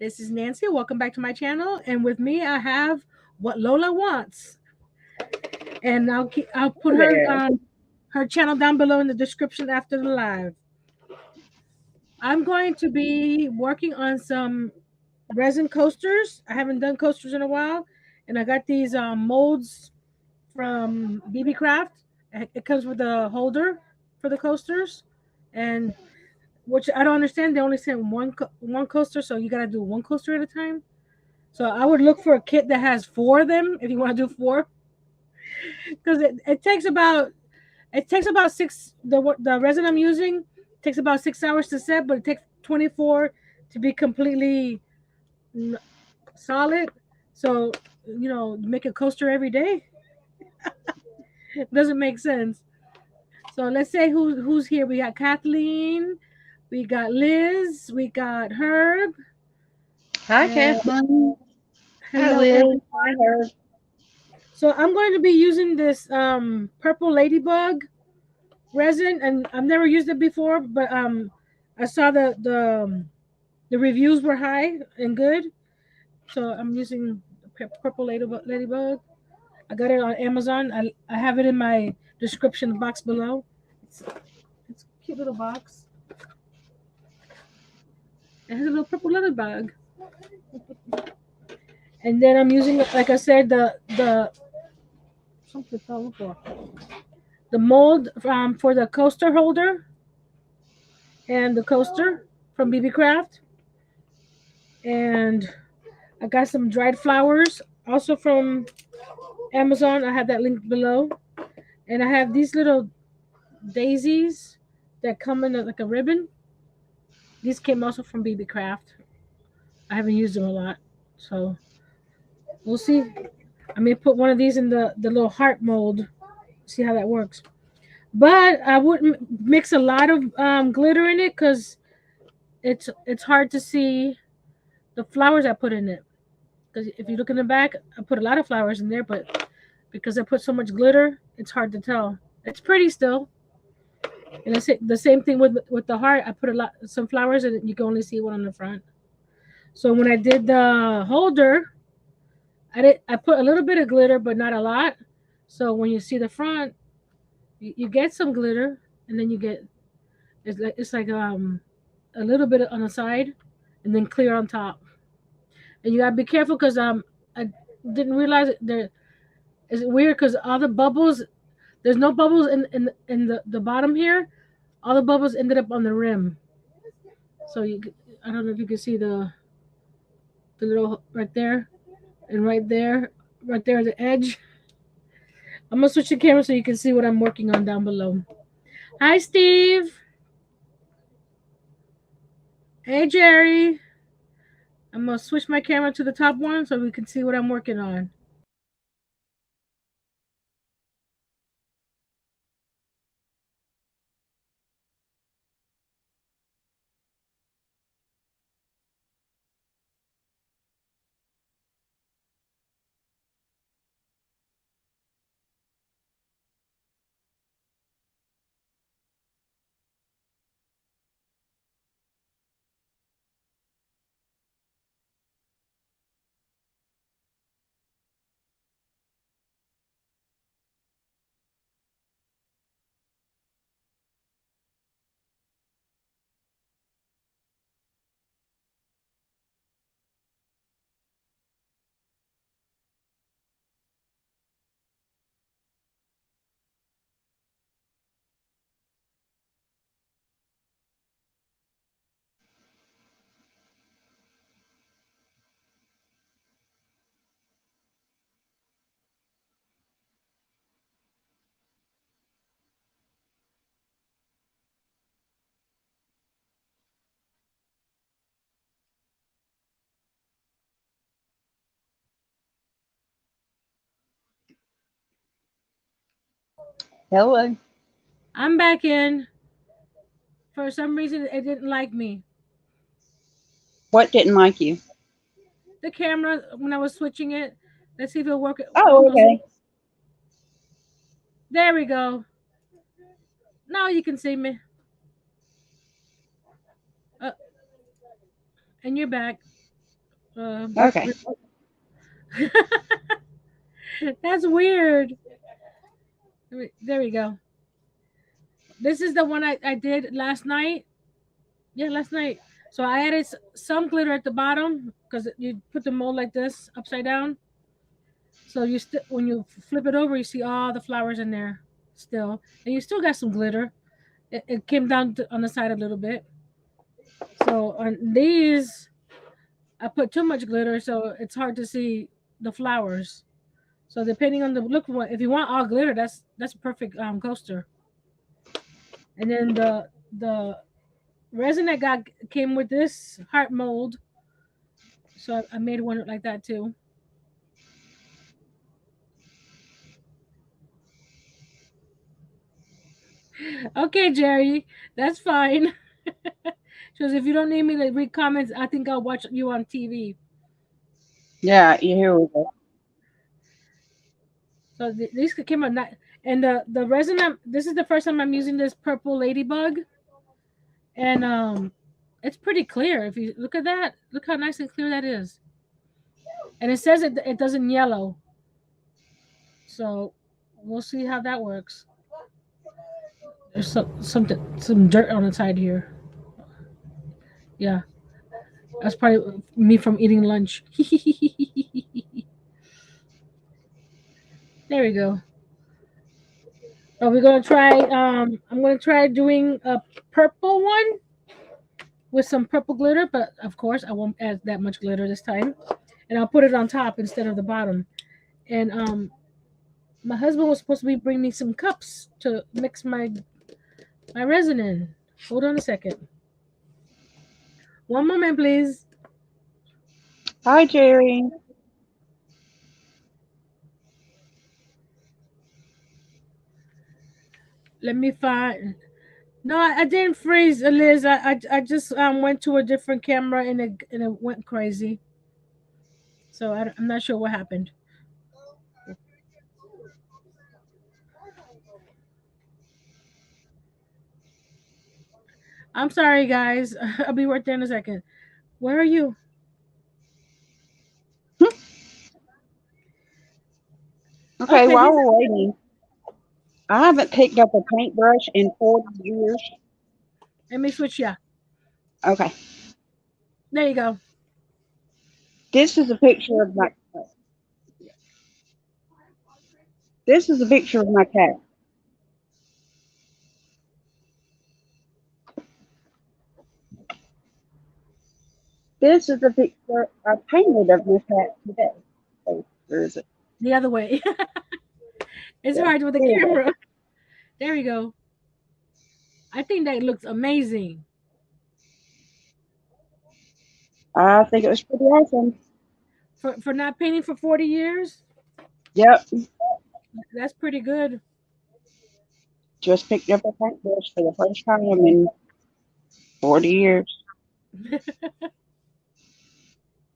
This is Nancy. Welcome back to my channel. And with me, I have what Lola wants, and I'll put There. her channel down below in the description after the live. I'm going to be working on some resin coasters. I haven't done coasters in a while, and I got these molds from Beebeecraft. It comes with a holder for the coasters, and which I don't understand. They only send one coaster, so you gotta do one coaster at a time. So I would look for a kit that has four of them if you want to do four, because it takes about six. The resin I'm using takes about 6 hours to set, but it takes 24 to be completely n- solid. So make a coaster every day. It doesn't make sense. So let's say who's here. We got Kathleen, we got Liz, we got Herb, Hi, and Kathleen. Hi, hello Liz. everyone. Hi, Herb. So I'm going to be using this purple ladybug resin, and I've never used it before, but I saw the reviews were high and good, so I'm using purple ladybug. I got it on Amazon. I have it in my description box below. It's it's a cute little box. It has a little purple ladybug, and then I'm using, like I said, the something fell for the mold for the coaster holder and the coaster from Beebeecraft, and I got some dried flowers also from Amazon. I have that link below. And I have these little daisies that come in like a ribbon. These came also from Beebeecraft. I haven't used them a lot. So we'll see. I may put one of these in the little heart mold, see how that works. But I wouldn't mix a lot of glitter in it because it's hard to see the flowers I put in it. Because if you look in the back, I put a lot of flowers in there, but because I put so much glitter, it's hard to tell. It's pretty still, and it's the same thing with the heart. I put some flowers, and you can only see one on the front. So when I did the holder, I put a little bit of glitter, but not a lot. So when you see the front, you get some glitter, and then you get it's like a little bit on the side, and then clear on top. And you gotta be careful because I didn't realize there is weird because all the bubbles. There's no bubbles in the bottom here. All the bubbles ended up on the rim. So I don't know if you can see the little right there and right there at the edge. I'm gonna switch the camera so you can see what I'm working on down below. Hi, Steve. Hey, Jerry. I'm gonna switch my camera to the top one so we can see what I'm working on. Hello. I'm back in. For some reason, it didn't like me. What didn't like you? The camera when I was switching it. Let's see if it'll work. Oh, Almost. okay. There we go. Now you can see me. Uh, and you're back. But Okay. that's weird. There we go. This is the one I did last night. Yeah, last night. So I added some glitter at the bottom because you put the mold like this upside down. So when you flip it over, you see all the flowers in there still, and you still got some glitter. It came down on the side a little bit. So on these, I put too much glitter, so it's hard to see the flowers. So depending on the look, if you want all glitter, that's a perfect coaster. And then the resin that got came with this heart mold, so I made one like that too. Okay, Jerry, that's fine. Because if you don't need me to read comments, I think I'll watch you on TV. Yeah, here we go. So these came out not, and the resin. This is the first time I'm using this purple ladybug, and it's pretty clear. If you look at that, look how nice and clear that is. And it says it doesn't yellow, so we'll see how that works. There's some dirt on the side here. Yeah, that's probably me from eating lunch. There we go. Oh, we're gonna try. I'm gonna try doing a purple one with some purple glitter, but of course I won't add that much glitter this time, and I'll put it on top instead of the bottom. And my husband was supposed to be bringing me some cups to mix my resin in. Hold on a second. One moment, please. Hi, Jerry. Let me find. No, I didn't freeze, Liz. I just went to a different camera and it went crazy. So I'm not sure what happened. I'm sorry, guys. I'll be right there in a second. Where are you? Okay, Okay, while he's. we're waiting, I haven't picked up a paintbrush in 40 years. Let me switch ya. Okay, There you go. this is a picture of my. This is a picture of my cat. This is a picture I painted of my cat today. Oh, where is it? The other way. It's Yeah, hard with the here we go. camera. There we go. I think that looks amazing. I think it was pretty awesome. For not painting for 40 years, Yep, that's pretty good. just picked up a paintbrush for the first time in 40 years.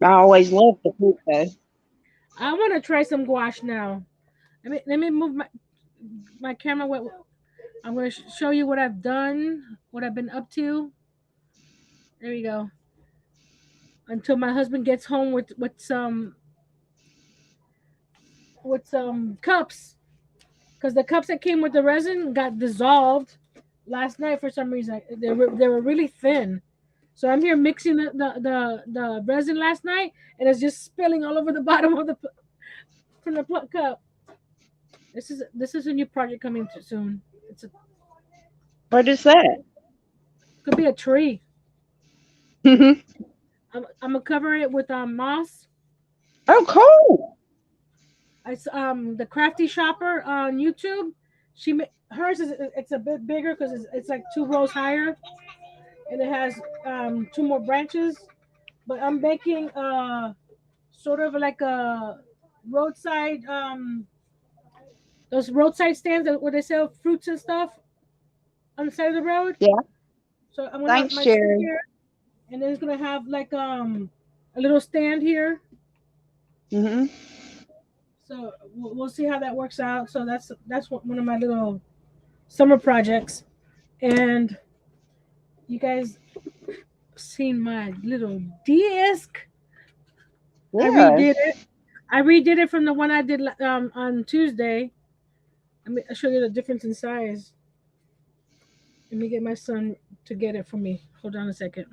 I always loved the paint though. I want to try some gouache now. Let me move my camera. I'm going to show you what I've done, what I've been up to. There we go. Until my husband gets home with some cups, because the cups that came with the resin got dissolved last night for some reason. They were really thin. So I'm here mixing the resin last night, and it's just spilling all over the bottom of the from the cup. This is a new project coming soon. What is that? Could be a tree. Oh, I'm gonna cover it with moss. cool. The crafty shopper on YouTube. Hers is it's a bit bigger because it's like 2 rows higher, and it has two more branches. But I'm making sort of like a roadside those roadside stands where they sell fruits and stuff on the side of the road. Yeah, So I'm gonna have thanks, my tree Jerry. here, and then it's gonna have like a little stand here. Hmm. So we'll see how that works out. So that's one of my little summer projects. And you guys seen my little disc? I Good. redid it. I redid it from the one I did on Tuesday. I'll show you the difference in size. Let me get my son to get it for me. Hold on a second.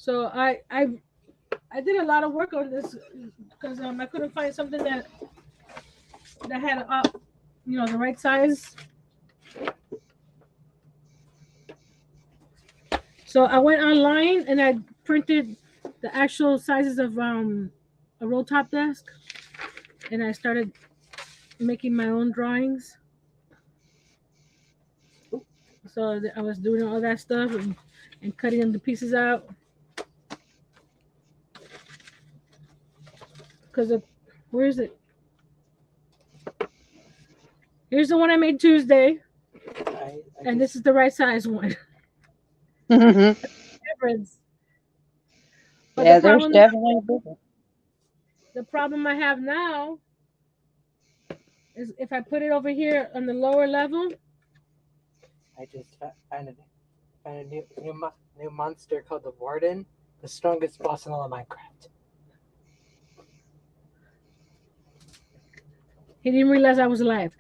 So I did a lot of work on this because I couldn't find something that had the right size. So I went online and I printed the actual sizes of a roll top desk, and I started making my own drawings. So I was doing all that stuff and cutting the pieces out because where is it? Here's the one I made Tuesday, and this is the right size one. Yeah, Difference. But there's definitely a difference. the problem I have now is if I put it over here on the lower level, I just found a new monster called the Warden, the strongest boss in all of Minecraft. he didn't realize I was alive.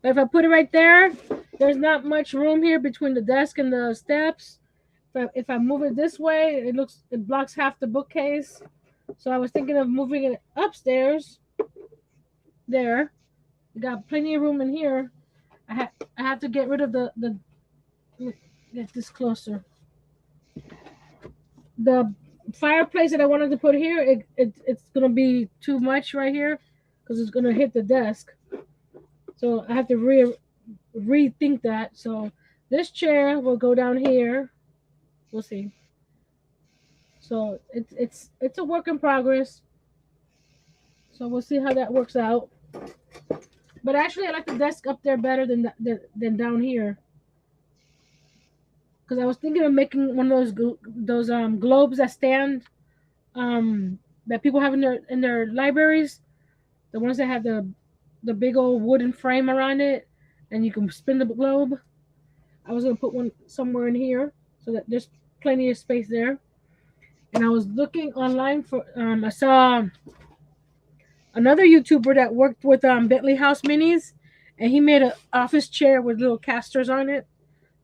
But if I put it right there, there's not much room here between the desk and the steps. If I move it this way, it blocks half the bookcase. So I was thinking of moving it upstairs. There, we got plenty of room in here. I have to get rid of the get this closer. The fireplace that I wanted to put here, it's gonna be too much right here because it's gonna hit the desk. So I have to rethink that. So this chair will go down here. We'll see. So it's a work in progress. So we'll see how that works out. But actually, I like the desk up there better than down here because I was thinking of making one of those globes that stand that people have in their libraries. The ones that have the big old wooden frame around it, and you can spin the globe. I was gonna put one somewhere in here so that there's plenty of space there. And I was looking online for I saw another YouTuber that worked with Bentley House Minis, and he made an office chair with little casters on it.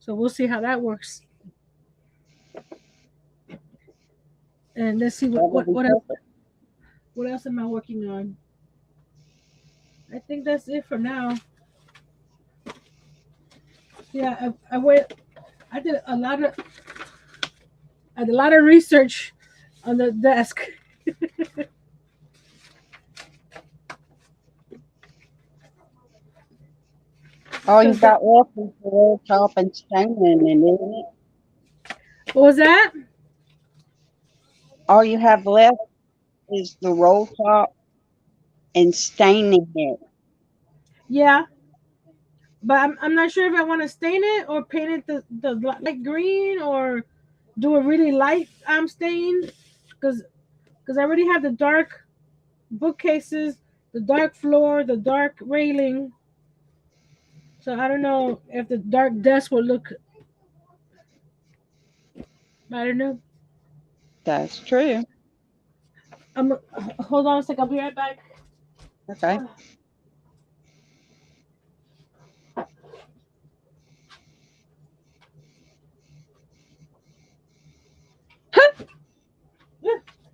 So we'll see how that works. And let's see That would be perfect. what else am I working on. I think that's it for now. Yeah, I went. I did I did a lot of research on the desk. All you Cause the, got left is the roll top and staining, and isn't it? what was that? All you have left is the roll top and staining it. Yeah, but I'm not sure if I want to stain it or paint it the light green or do a really light stain because I already have the dark bookcases, the dark floor, the dark railing. So I don't know if the dark desk will look. I don't know. That's true. I'm hold on a second. I'll be right back. Okay.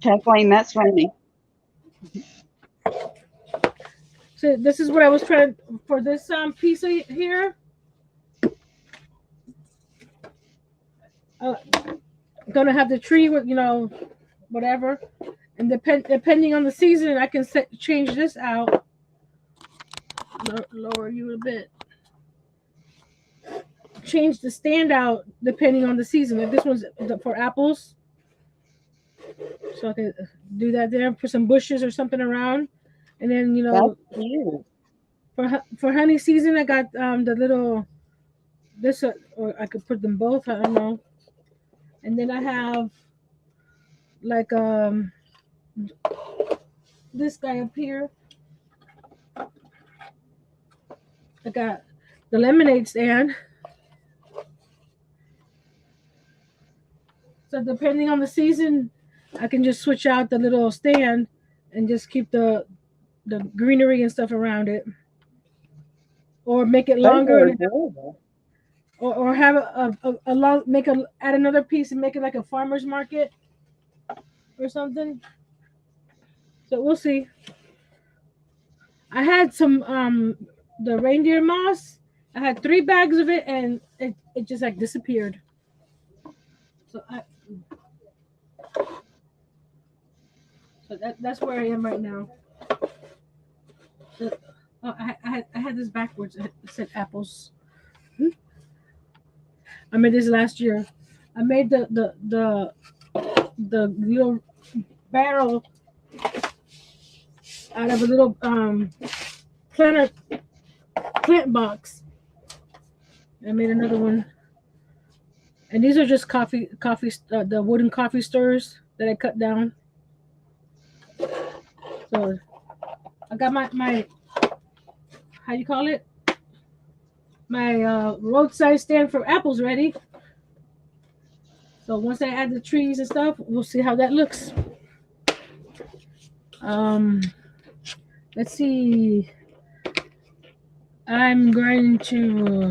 Kathleen, that's funny. So this is what I was trying for this piece here. Uh, gonna have the tree with whatever, and depending on the season, I can change this out. Lower you a bit. Change the standout depending on the season. Like this one's for apples, so I can do that there. Put some bushes or something around, and then That's cute. for honey season, I got the little this or I could put them both. I don't know. And then I have like this guy up here. I got the lemonade stand. So depending on the season, I can just switch out the little stand and just keep the greenery and stuff around it, or make it Those longer are and adorable. or have a long make a add another piece and make it like a farmer's market or something. So we'll see. I had some the reindeer moss. I had 3 bags of it and it just like disappeared. So that's where I am right now. The, oh, I had this backwards. It said apples. I made this last year. I made the little barrel out of a little plant plant box. I made another one, and these are just the wooden coffee stirrers that I cut down. So I got my how you call it, my roadside stand for apples ready. So once I add the trees and stuff, we'll see how that looks. Um, let's see. I'm going to.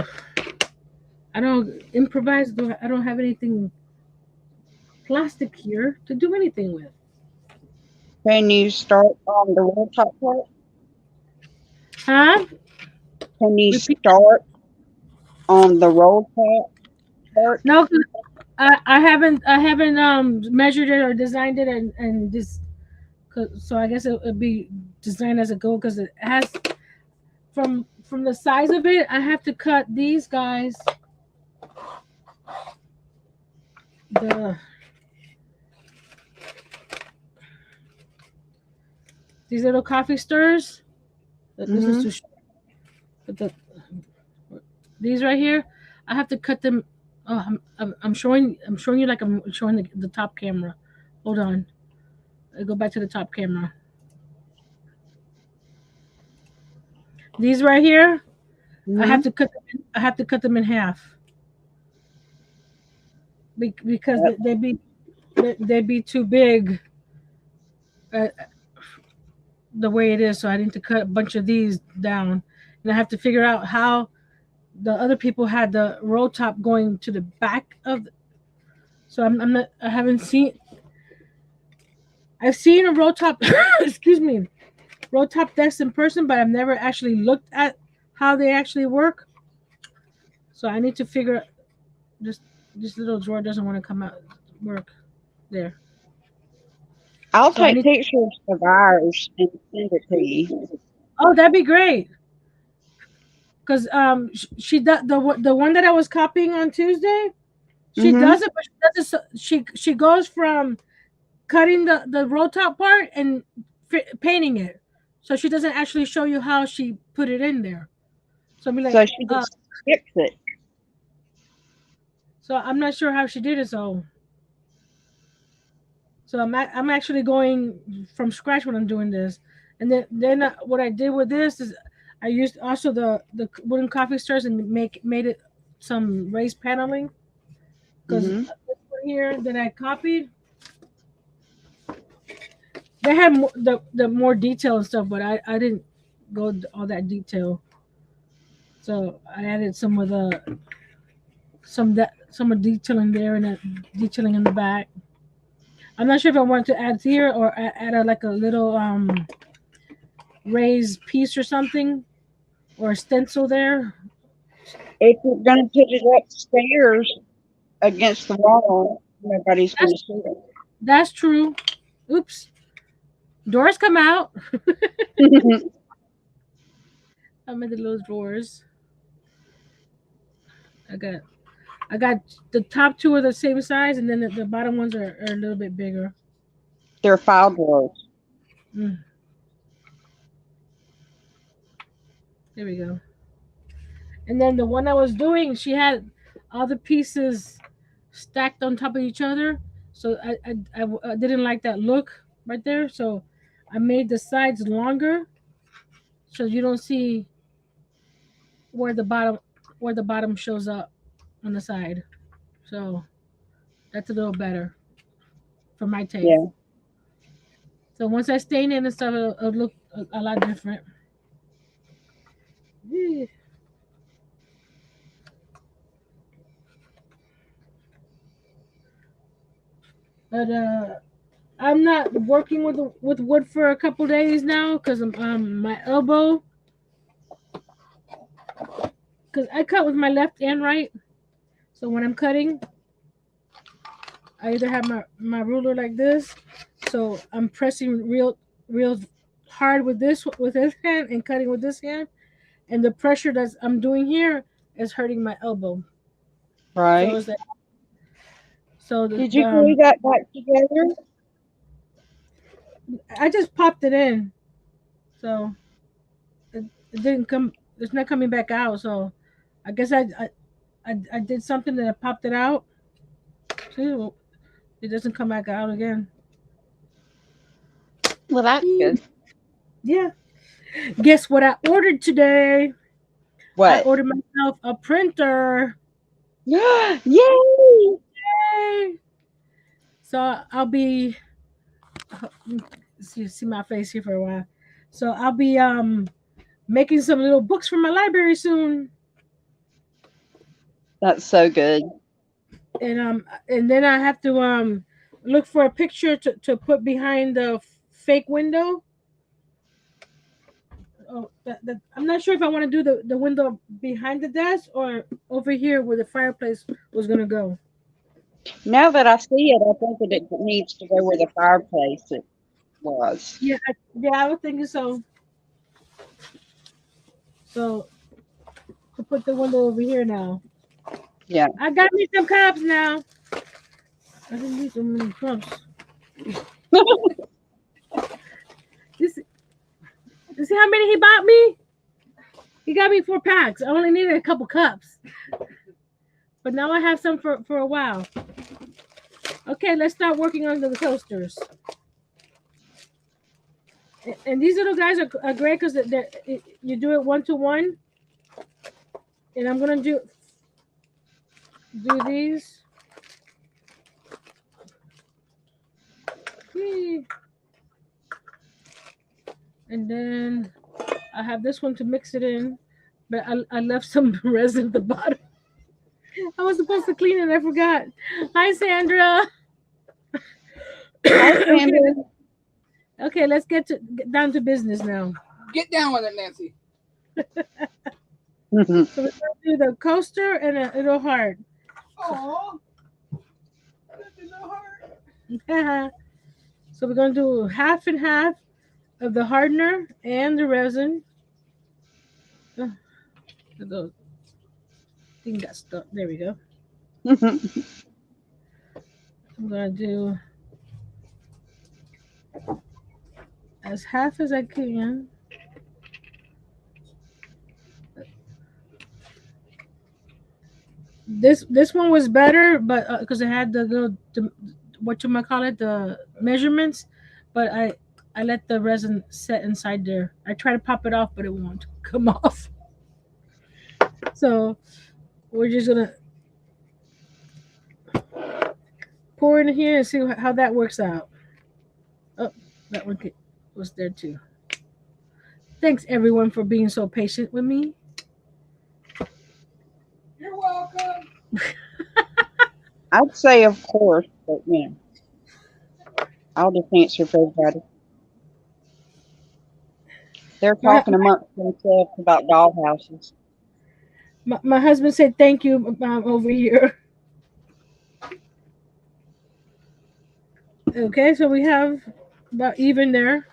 I don't improvise. I don't have anything plastic here to do anything with. Can you start on the roll top part? Huh? Can you Repeat. start on the roll top part? No, 'cause I haven't measured it or designed it and this. So I guess it'll be designed as a go because it has from the size of it. I have to cut these guys. The these little coffee stirrers. This is Mm-hmm. too short. But these right here, I have to cut them. Oh, I'm showing you like I'm showing the top camera. Hold on, I go back to the top camera. These right here, I have Mm-hmm. to cut. I have to cut them in half because Yep. they'd be too big uh, the way it is. So I need to cut a bunch of these down, and I have to figure out how the other people had the roll top going to the back of. I'm not. I haven't seen. I've seen a roll top. excuse me, roll top desks in person, but I've never actually looked at how they actually work. So I need to figure. This this little drawer doesn't want to come out work there. I'll So I take need. pictures of ours and send it to you. Oh, that'd be great. Cause she does the one that I was copying on Tuesday. She Mm-hmm. does it, but she does it. She goes from cutting the roll top part and painting it. So she doesn't actually show you how she put it in there. So I'm like, So she just skips it. so I'm not sure how she did it. So I'm actually going from scratch when I'm doing this. And then what I did with this is I used also the wooden coffee stirrers and made it some raised paneling because Mm-hmm. this one here that I copied, they had the more detail and stuff, but I didn't go all that detail. So I added some of detailing there and detailing in the back. I'm not sure if I want to add here or add like a little raised piece or something or a stencil there. If you're gonna put it upstairs against the wall, nobody's That's gonna see that's true. Oops, drawers come out. it. I made the little drawers. I got I got the top two are the same size, and then the bottom ones are a little bit bigger. They're file drawers. Mm, there we go. And then the one I was doing, she had all the pieces stacked on top of each other. So I didn't like that look right there. So I made the sides longer so you don't see where the bottom where the bottom shows up on the side. So that's a little better for my taste. Yeah. So once I stain it and stuff, it'll look a lot different. Yeah. But I'm not working with wood for a couple days now because my elbow, because I cut with my left and right. So when I'm cutting, I either have my ruler like this, so I'm pressing real hard with this hand and cutting with this hand, and the pressure that I'm doing here is hurting my elbow. So Right. it's like so Did you glue that back together? I just popped it in, so it didn't come. It's not coming back out. So I guess I did something that I popped it out. See, well, it doesn't come back out again. Well, that's Hmm. good. Yeah. Guess what I ordered today? I What? ordered myself a printer. Yay! Yay! So I'll be see my face here for a while. So I'll be making some little books for my library soon. That's so good. And then I have to look for a picture to put behind the fake window. Oh, I'm not sure if I want to do the window behind the desk or over here where the fireplace was gonna go. Now that I see it, I think that it needs to go where the fireplace it was. Yeah, I was thinking so. So to put the window over here now. Yeah. I got me some cups now. I didn't need so many cups. This, you see how many he bought me? He got me 4 packs. I only needed a couple cups, but now I have some for a while. Okay, let's start working on the coasters. And these little guys are great because you do it 1 to 1, and I'm gonna do these. Yay. And then I have this one to mix it in, but I left some resin at the bottom. I was supposed to clean it. I forgot. Hi, Sandra. Hi, Okay, Sandra. okay. Let's get down to business now. Get down with it, Nancy. So we're gonna do the coaster and a little heart. Oh, that's a little hard. So we're gonna do half and half of the hardener and the resin. The thing got stuck. There we go. I'm gonna do as half as I can. This one was better, but because it had what you might call it, the measurements, but I let the resin set inside there. I try to pop it off, but it won't come off. So we're just gonna pour in here and see how that works out. Oh, that one was there too. Thanks everyone for being so patient with me. You're welcome. I'd say, of course, but I'll just answer for everybody. They're My talking amongst themselves about dollhouses. my husband said thank you over here. Okay, so we have about even there,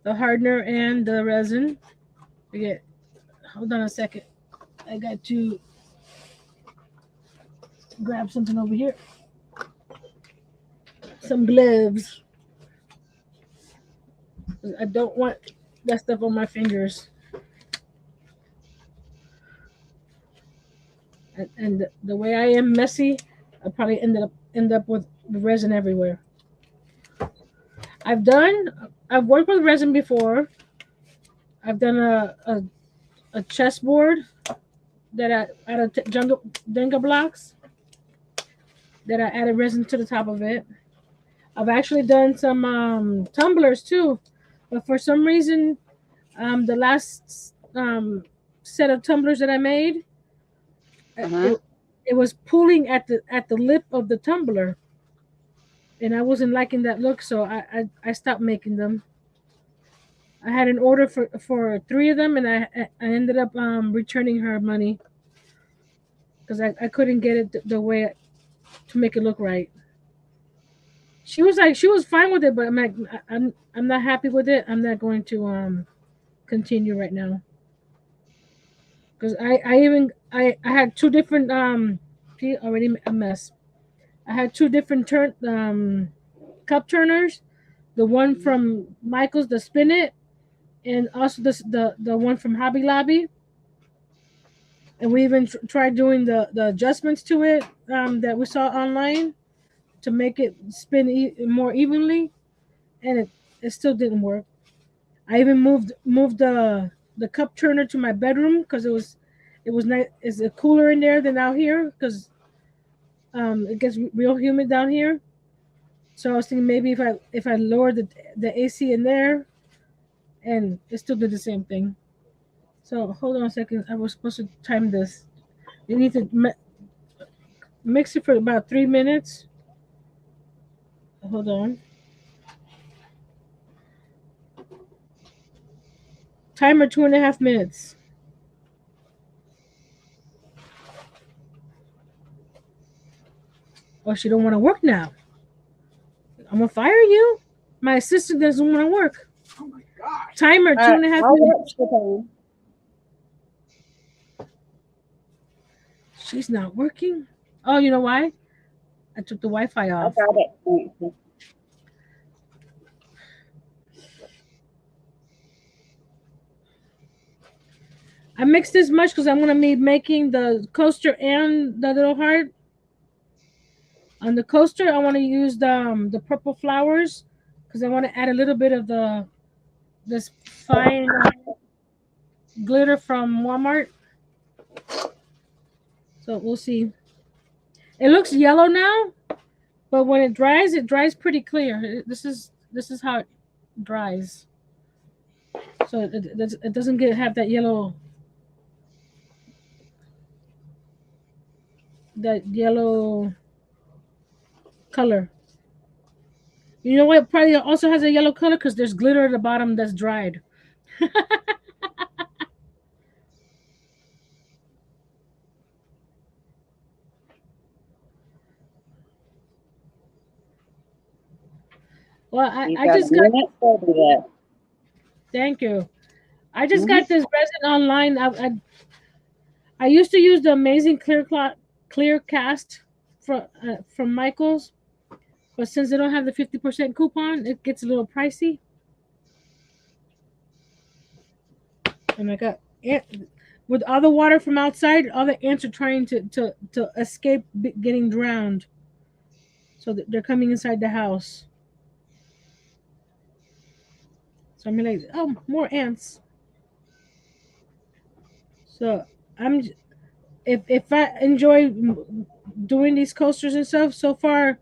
the hardener and the resin. We get. Hold on a second. I got to grab something over here. Some gloves. I don't want that stuff on my fingers. And the way I am messy, I probably end up with resin everywhere. I've worked with resin before. I've done a chessboard that I out of jungle Jenga blocks that I added resin to the top of it. I've actually done some tumblers too, but for some reason, the last set of tumblers that I made, Uh-huh. it was pulling at the lip of the tumbler, and I wasn't liking that look, so I stopped making them. I had an order for three of them, and I ended up returning her money because I couldn't get it the way to make it look right. She was like she was fine with it, but I'm like I'm not happy with it. I'm not going to continue right now because I even I had two different see already a mess. I had two different cup turners. The one from Michael's, the spin it, and also the one from Hobby Lobby. And we even tried doing the adjustments to it that we saw online to make it spin more evenly, and it still didn't work. I even moved the cup turner to my bedroom because it was nice. It's cooler in there than out here because it gets real humid down here. So I was thinking maybe if I lowered the AC in there, and it still did the same thing. So hold on a second. I was supposed to time this. You need to mix it for about 3 minutes. Hold on. Timer 2.5 minutes. Oh, she don't want to work now. I'm gonna fire you. My assistant doesn't want to work. Timer All two right, and a half I'll minutes. watch the time. She's not working. Oh, you know why? I took the Wi-Fi I off. got it. Nancy. I mixed this much because I'm gonna be making the coaster and the little heart. On the coaster, I want to use the purple flowers because I want to add a little bit of the this fine glitter from Walmart. So we'll see. It looks yellow now, but when it dries pretty clear. This is how it dries. So it doesn't get have that yellow color. You know what? Probably also has a yellow color because there's glitter at the bottom that's dried. Well, I, You I got a just got minute to do that. thank you. I just Mm-hmm. got this resin online. I used to use the amazing clear cast from Michaels, but since they don't have the 50% coupon, it gets a little pricey. And I got ant, with all the water from outside, all the ants are trying to escape getting drowned. So they're coming inside the house. So I'm like, oh, more ants. So I'm if I enjoy doing these coasters and stuff, so far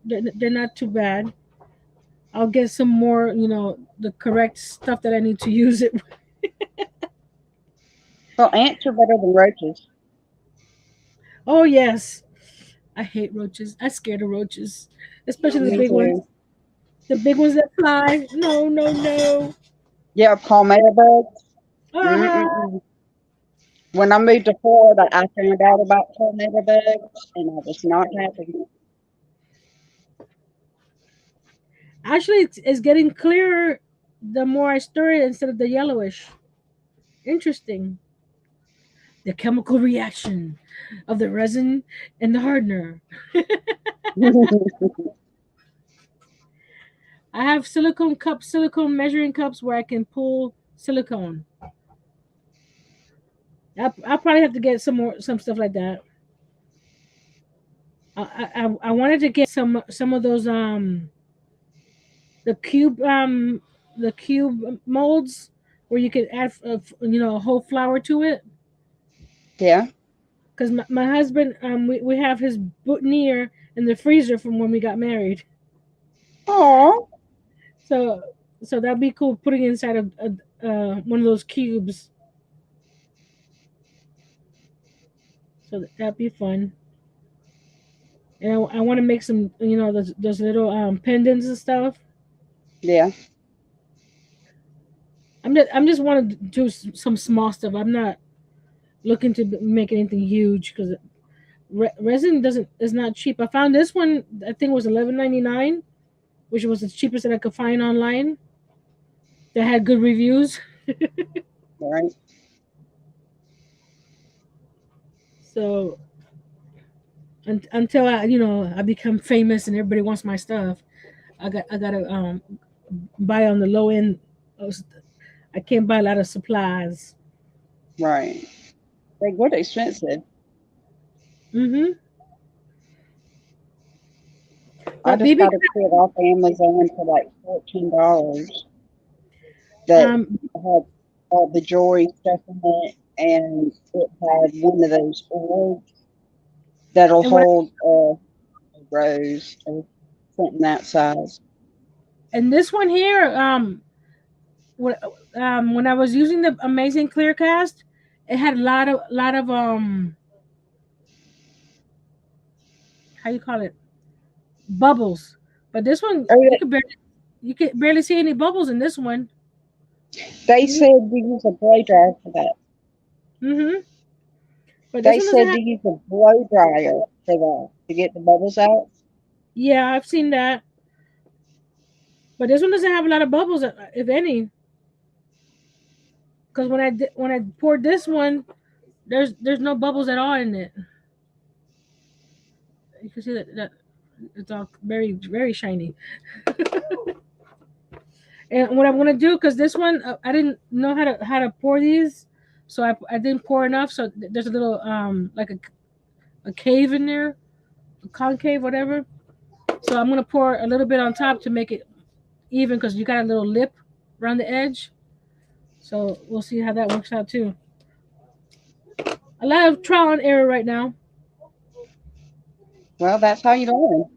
they're not too bad. I'll get some more, the correct stuff that I need to use it. So ants are better than roaches. Oh yes, I hate roaches. I'm scared of roaches, especially the Me big ones. too. The big ones that fly. No, no, no. Yeah, palmetto bugs. Uh huh. Mm-mm-mm. When I moved to Florida, I found out about palmetto bugs, and I was not happy. Actually, it's getting clearer the more I stir it instead of the yellowish. Interesting. The chemical reaction of the resin and the hardener. I have silicone measuring cups where I can pull silicone. I'll probably have to get some stuff like that. I wanted to get some of those the cube molds where you could add a whole flower to it. Yeah. Because my husband, we have his boutonniere in the freezer from when we got married. Oh, So that'd be cool putting it inside of one of those cubes. So that'd be fun. And I want to make some, those little pendants and stuff. yeah. I'm just want to do some small stuff. I'm not looking to make anything huge because resin doesn't is not cheap. I found this one. I think it was 11.99, which was the cheapest that I could find online. That had good reviews. Right. So until I become famous and everybody wants my stuff, I gotta buy on the low end. I can't buy a lot of supplies. Right. They get expensive. Mm-hmm. I But just BB, got a kit off Amazon for like $14 that um, had all the jewelry stuff in it, and it had one of those orbs that'll and what hold a rose or something that size. and this one here, what when I was using the Amazing Clear Cast, it had a lot of how you call it, bubbles. But this one Oh, yeah. you could barely see any bubbles in this one. They said to use a blow dryer for that. Mm-hmm. But this They one doesn't said have. to use a blow dryer for that to get the bubbles out. Yeah, I've seen that. But this one doesn't have a lot of bubbles, if any. Because when I poured this one, there's no bubbles at all in it. You can see that it's all very very shiny. And what I'm gonna do, because this one I didn't know how to pour these, so I didn't pour enough. So there's a little like a cave in there, a concave, whatever. So I'm gonna pour a little bit on top to make it even, because you got a little lip around the edge. So we'll see how that works out too. A lot of trial and error right now. Well, that's how you learn.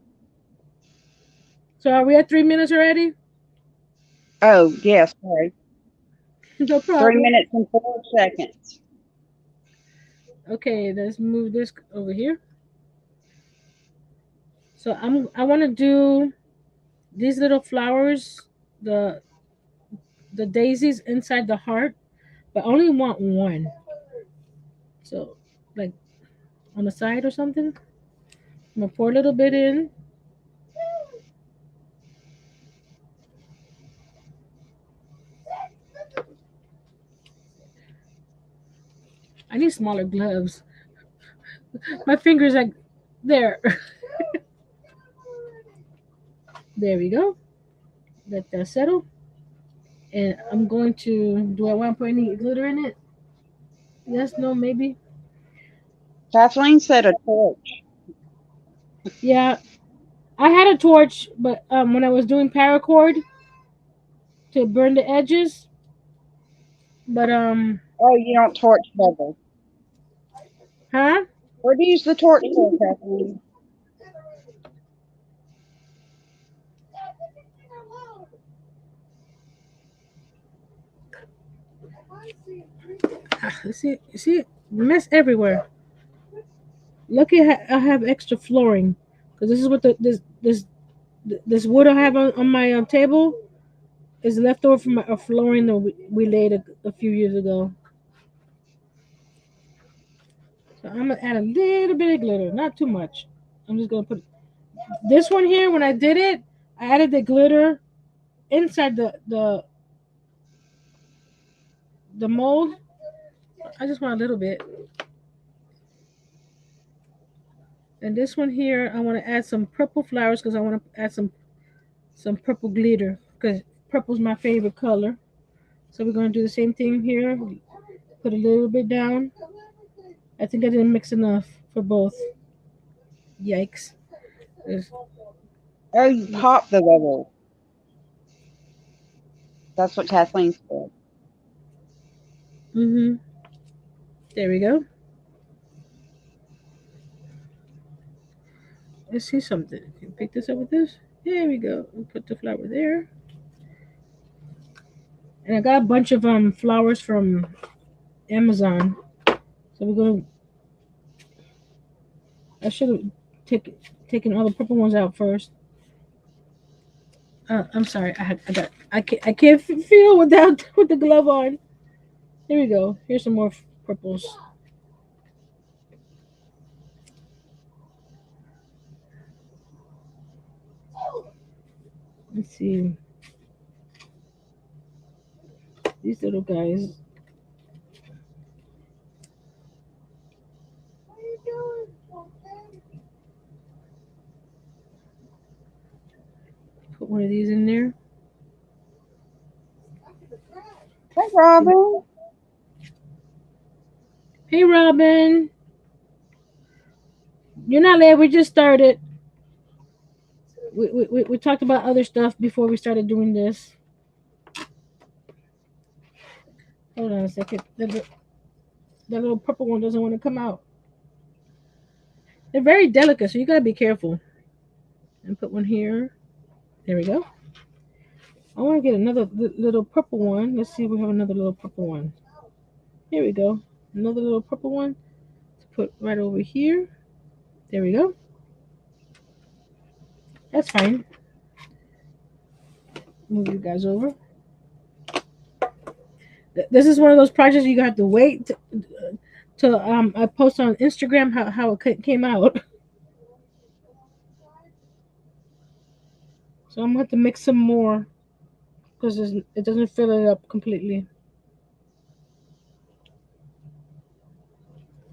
So are we at 3 minutes already? Oh, yes, sorry. No Three problem. minutes and 4 seconds. Okay, let's move this over here. So I want to do these little flowers, the the daisies inside the heart, but I only want one. So like on the side or something. I'm gonna pour a little bit in. I need smaller gloves. My fingers like there. There we go. Let that settle. And I'm going to. Do I want to put any glitter in it? Yes. No. Maybe. Kathleen said a torch. Yeah. I had a torch, but when I was doing paracord to burn the edges, but Oh, you don't torch bubbles. huh? Where do you use the torch for, Kathleen? See, mess everywhere. Lucky I have extra flooring, because this is what this wood I have on my table is left over from a flooring that we laid a few years ago. So I'm gonna add a little bit of glitter, not too much. I'm just gonna put this one here. When I did it, I added the glitter inside the mold. I just want a little bit. And this one here, I want to add some purple flowers because I want to add some purple glitter because purple's my favorite color. So we're gonna do the same thing here. Put a little bit down. I think I didn't mix enough for both. Yikes. There's- Oh, you pop the bubble. That's what Kathleen said. Mm-hmm. There we go. Let's see something. Can you pick this up with this? There we go. We'll put the flower there. And I got a bunch of flowers from Amazon. So we're gonna. I should have taken all the purple ones out first. I'm sorry. I can't feel without with the glove on. Here we go. Here's some more purples. Let's see these little guys. Put one of these in there. Hey, Robin. Hey, Robin. You're not late. We just started. We talked about other stuff before we started doing this. Hold on a second. The little purple one doesn't want to come out. They're very delicate, so you gotta be careful. And put one here. There we go. I want to get another little purple one. Let's see if we have another little purple one. Here we go. Another little purple one to put right over here. There we go. That's fine. Move you guys over. This is one of those projects you have to wait to I post on Instagram how it came out. So I'm gonna have to mix some more because it doesn't fill it up completely.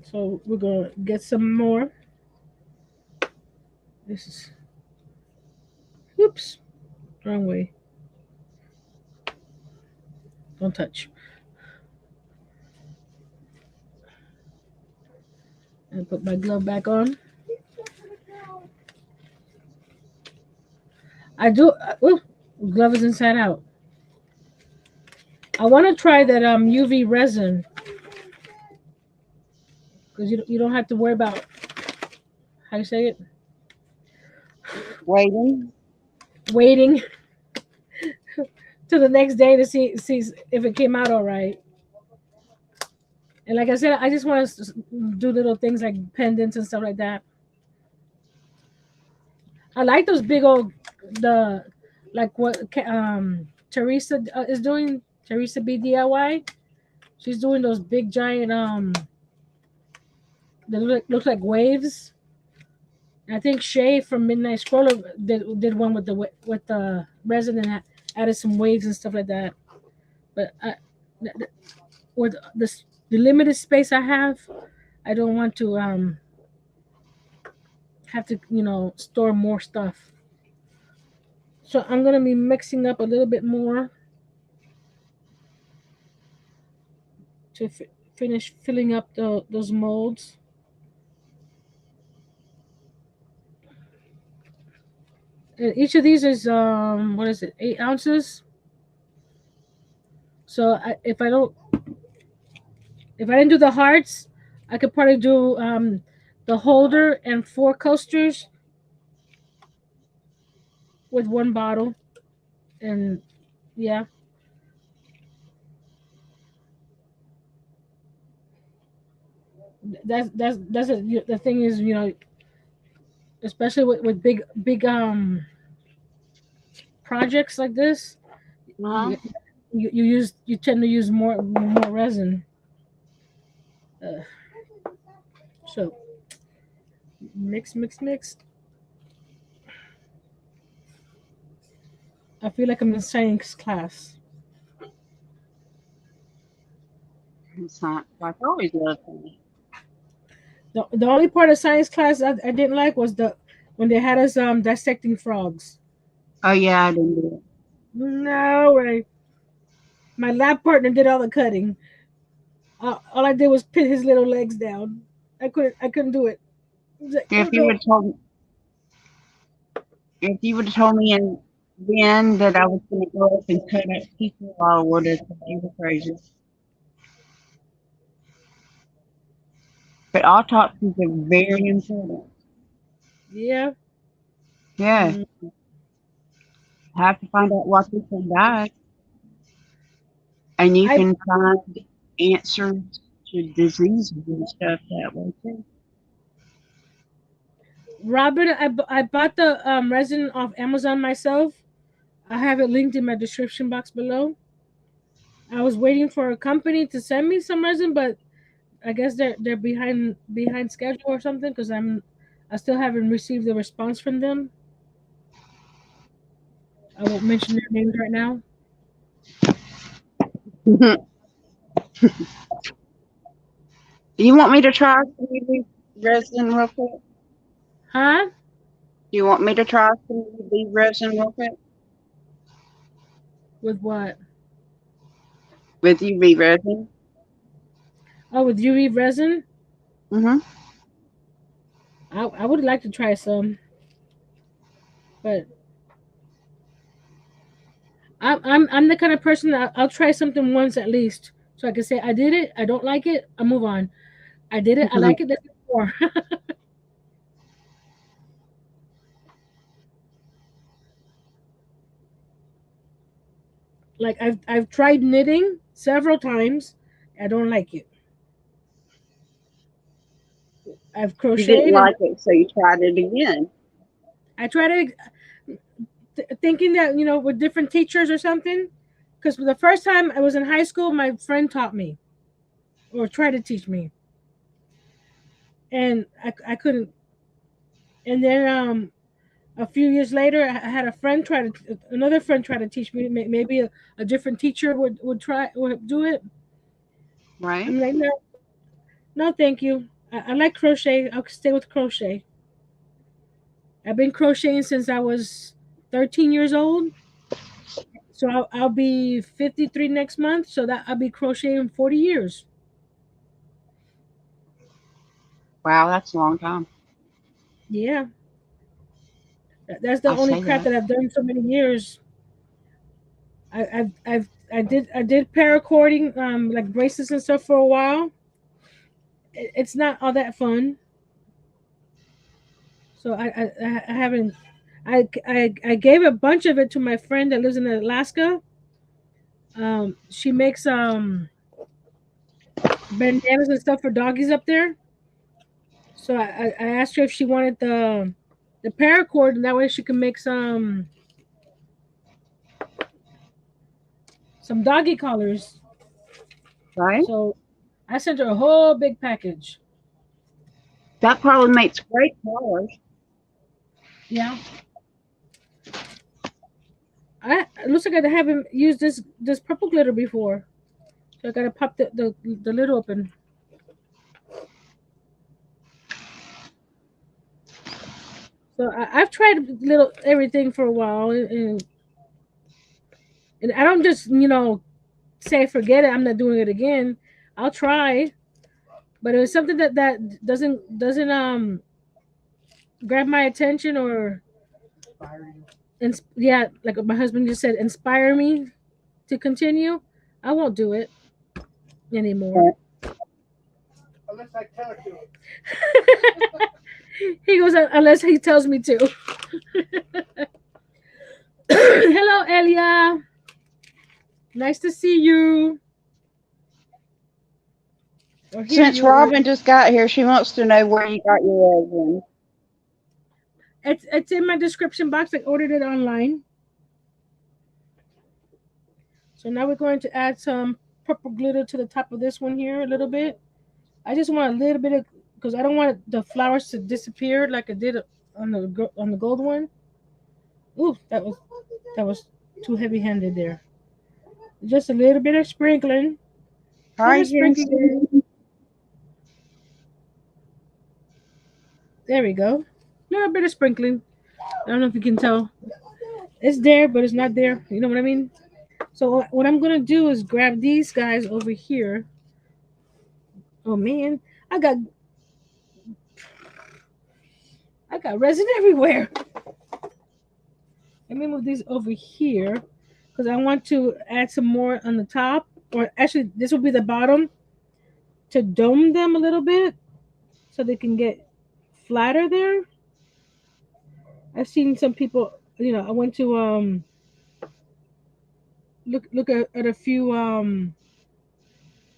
So we're gonna get some more. This is oops, wrong way. Don't touch. And put my glove back on. I do. Oh, glove is inside out. I want to try that UV resin because you don't have to worry about how you say it. Waiting. Waiting to the next day to see if it came out all right. And like I said, I just want to do little things like pendants and stuff like that. I like those big old the like what Teresa is doing. Teresa BDIY. She's doing those big giant that look like waves. I think Shay from Midnight Scroller did one with the resin and added some waves and stuff like that. But with the limited space I have, I don't want to have to store more stuff. So I'm gonna be mixing up a little bit more to finish filling up those molds. And each of these is what is it, 8 ounces? So if I didn't do the hearts, I could probably do the holder and 4 coasters with one bottle. And yeah, the thing is, especially with big projects like this, Uh-huh. you you tend to use more resin. Uh, so mix. I feel like I'm in science class. It's not. I've always loved them. The only part of science class I didn't like was the when they had us dissecting frogs. Oh yeah, I didn't do it. No way. My lab partner did all the cutting. All I did was pin his little legs down. I couldn't do it. I was like, If oh you would no. have told if you would have told me in then that I was gonna go up and cut up people, I would have thought you were crazy. But autopsies are very important. Yeah. Yes, Mm. have to find out why people died, and you I can find answers to diseases and stuff that way too. Robin, I bought the resin off Amazon myself. I have it linked in my description box below. I was waiting for a company to send me some resin, but I guess they're behind schedule or something because I still haven't received a response from them. I won't mention their names right now. Do you want me to try some UV resin real quick? Huh? Do you want me to try some UV resin real quick? With what? With UV resin? Oh, with UV resin. Mm-hmm. I would like to try some, but I'm the kind of person that I'll try something once at least, so I can say I did it. I don't like it. I move on. I did it. I like it. Let's do more. Like I've tried knitting several times. I don't like it. I've You didn't crocheted and like it, so you tried it again. I tried it thinking that with different teachers or something. Because the first time I was in high school, my friend taught me or tried to teach me, and I couldn't. And then a few years later, I had another friend try to teach me. Maybe a different teacher would do it. Right? I'm like, no, no, thank you. I like crochet. I'll stay with crochet. I've been crocheting since I was 13 years old. So I'll be 53 next month. So that I'll be crocheting 40 years. Wow, that's a long time. Yeah, that's the I only say craft that. that I've done so many years. I did paracording, like bracelets and stuff for a while. It's not all that fun. So I haven't. I gave a bunch of it to my friend that lives in Alaska. She makes bandanas and stuff for doggies up there. So I asked her if she wanted the paracord, and that way she can make some doggy collars. Right? So I sent her a whole big package. That probably makes great colors. Yeah, it looks like I haven't used this purple glitter before. So I gotta pop the lid open. So I've tried little everything for a while, and I don't just say forget it. I'm not doing it again. I'll try, but it was something that doesn't grab my attention or yeah, like my husband just said, inspire me to continue. I won't do it anymore. Right. Unless I tell her to. He goes unless he tells me to. Hello, Elia. Nice to see you or hear Since you. Or Robin just got here, she wants to know where you got your resin. it's in my description box. I ordered it online. So now we're going to add some purple glitter to the top of this one here a little bit. I just want a little bit of because I don't want the flowers to disappear like I did on the gold one. Ooh, that was too heavy handed there. Just a little bit of sprinkling. Hi, Little sprinkling. Jensen. There we go. Little bit of sprinkling. I don't know if you can tell. It's there, but it's not there. You know what I mean? So what I'm gonna do is grab these guys over here. Oh man, I got I got resin everywhere. Let me move these over here because I want to add some more on the top, or actually this will be the bottom to dome them a little bit. so they can get flatter there. I've seen some people. I went to look at a few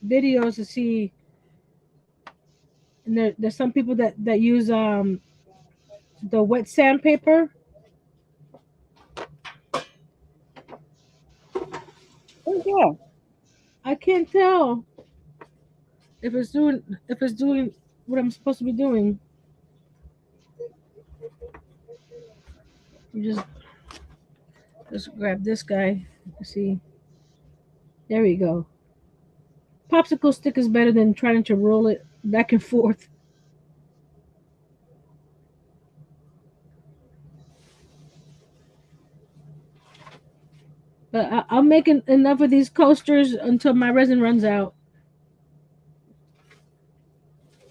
videos to see, and there's some people that use the wet sandpaper. Oh yeah. I can't tell if it's doing what I'm supposed to be doing. You just grab this guy. See, there we go. Popsicle stick is better than trying to roll it back and forth. But I'll make enough of these coasters until my resin runs out.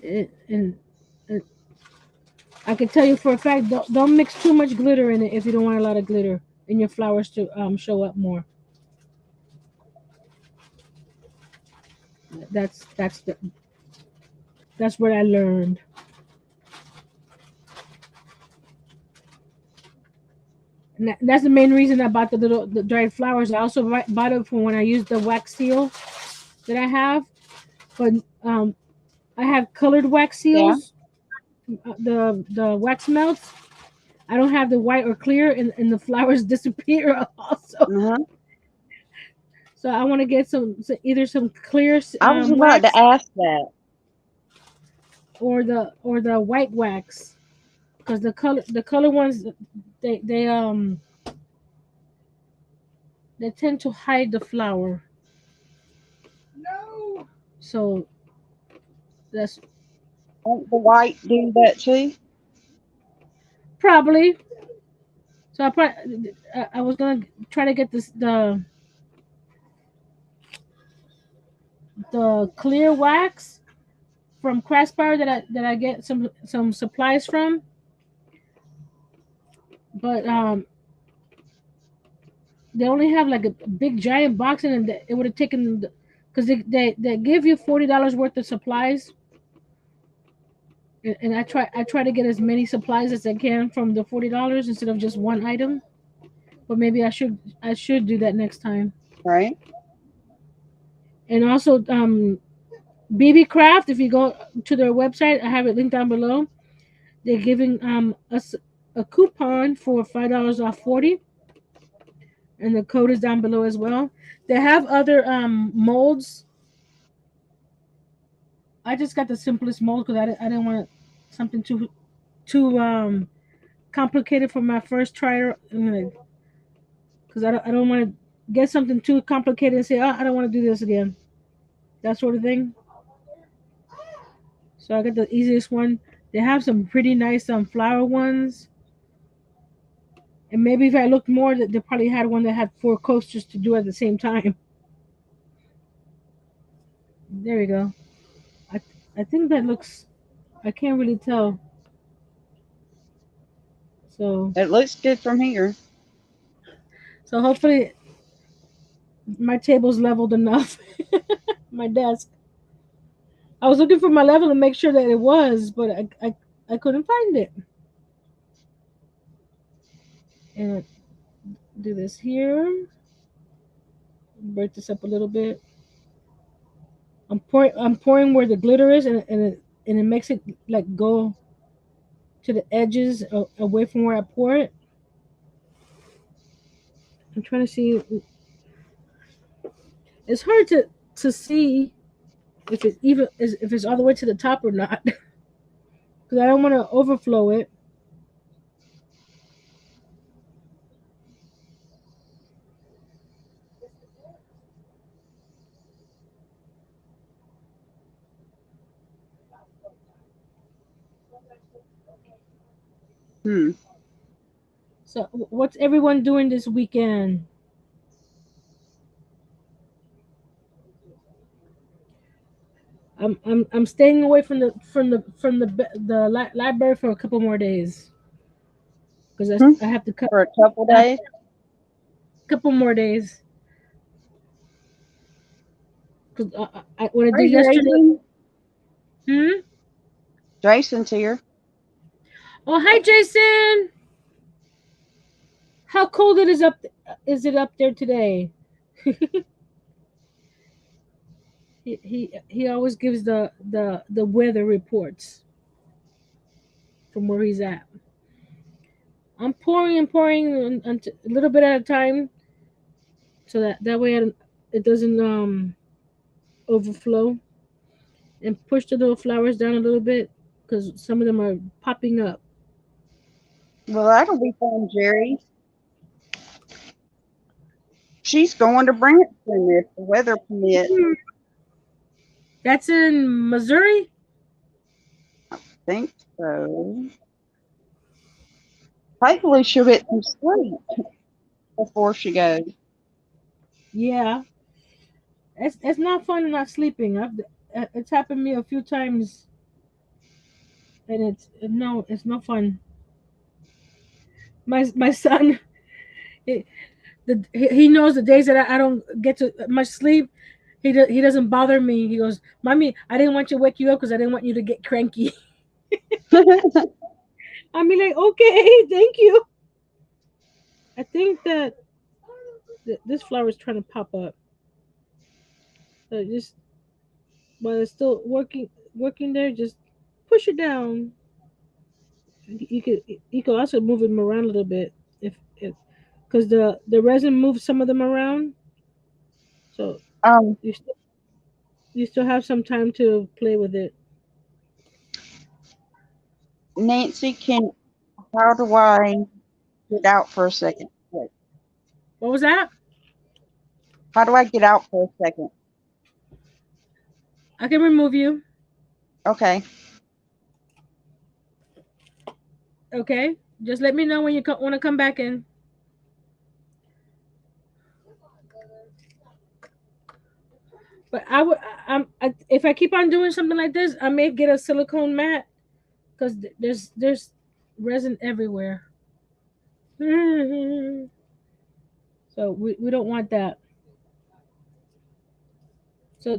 And I can tell you for a fact, don't mix too much glitter in it if you don't want a lot of glitter in your flowers to show up more. That's what I learned. And that's the main reason I bought the dried flowers. I also bought it for when I used the wax seal that I have. But I have colored wax Yeah. seals. The wax melts. I don't have the white or clear, and the flowers disappear also. Uh-huh. So I want to get either some clear I was about to wax ask that. or the white wax, because the color ones, they tend to hide the flower. So that's Won't the white do that too? probably. So I was gonna try to get the clear wax from Craspire that I get some supplies from, but they only have like a big giant box, and it would have taken, because they give you $40 worth of supplies, and I try to get as many supplies as I can from the $40 instead of just one item. But maybe I should do that next time. Right? And also Beebeecraft, if you go to their website, I have it linked down below. They're giving us a coupon for $5 off 40, and the code is down below as well. They have other molds. I just got the simplest mold because I didn't want something too complicated for my first try. Because I don't want to get something too complicated and say, oh, I don't want to do this again, that sort of thing. So I got the easiest one. They have some pretty nice flower ones, and maybe if I looked more, that they probably had one that had four coasters to do at the same time. There we go. I I think that looks. I can't really tell. So It looks good from here. hopefully my table's leveled enough. My desk. I was looking for my level to make sure that it was, but I couldn't find it. And do this here. Break this up a little bit. I'm pouring where the glitter is, and it makes it like go to the edges away from where I pour it. I'm trying to see. It's hard to see if it's all the way to the top or not, because I don't want to overflow it. Hmm. So what's everyone doing this weekend? I'm staying away from the library for a couple more days because Hmm. I have to cut. For a couple I have days. a couple more days because what I Are did you yesterday. raising? Hmm? Jason's here. Oh, hi, Jason. How cold it is up? Is it up there today? He always gives the weather reports from where he's at. I'm pouring and pouring a little bit at a time, so that way it doesn't overflow, and push the little flowers down a little bit because some of them are popping up. Well, that'll be fun, Jerry. She's going to Branson if the weather permits. That's in Missouri. Think so. Hopefully, she'll get some sleep before she goes. Yeah, it's not fun not sleeping. It's happened to me a few times, and it's no, it's no fun. My son, he, he knows the days that I don't get to much sleep. He doesn't bother me. He goes, "Mommy, I didn't want to wake you up because I didn't want you to get cranky." I mean, like, okay, thank you. I think that this flower is trying to pop up. So just while it's still working there, just push it down. You could also move them around a little bit if because the resin moves some of them around. So um, you still you still have some time to play with it. Nancy, how do I get out for a second? Wait, What was that? how do I get out for a second? I can remove you. Okay. Okay, just let me know when you want to come back in. But if I keep on doing something like this, I may get a silicone mat because there's resin everywhere. So we don't want that. So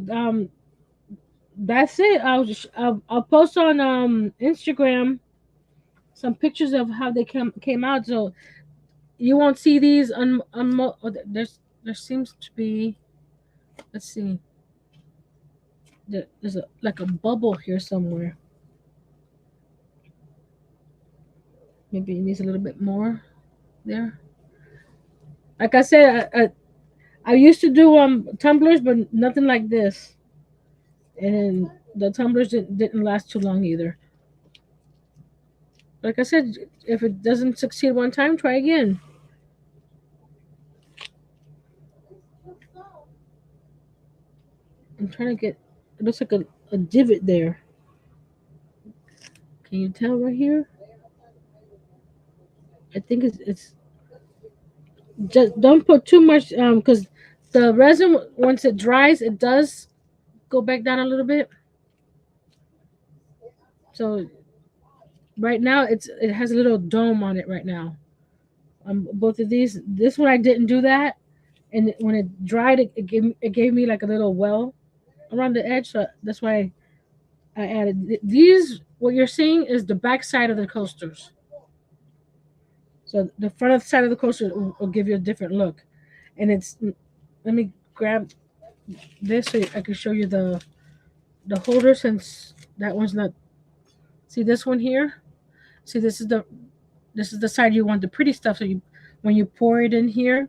that's it. I'll post on Instagram some pictures of how they came out. So you won't see these there seems to be, let's see, there's like a bubble here somewhere. Maybe it needs a little bit more there. Like I said, I used to do tumblers, but nothing like this. And the tumblers didn't last too long either. Like I said, if it doesn't succeed one time, try again. I'm trying to get. It looks like a divot there. Can you tell right here? I think it's just don't put too much because the resin once it dries, it does go back down a little bit. So right now it has a little dome on it right now. Both of these. This one I didn't do that, and when it dried, it gave me like a little well around the edge. So that's why I added these. What you're seeing is the back side of the coasters. So the front of the side of the coaster will give you a different look, and it's. Let me grab this so I can show you the holder since that one's not. See this one here. See this is the side you want the pretty stuff. So when you pour it in here,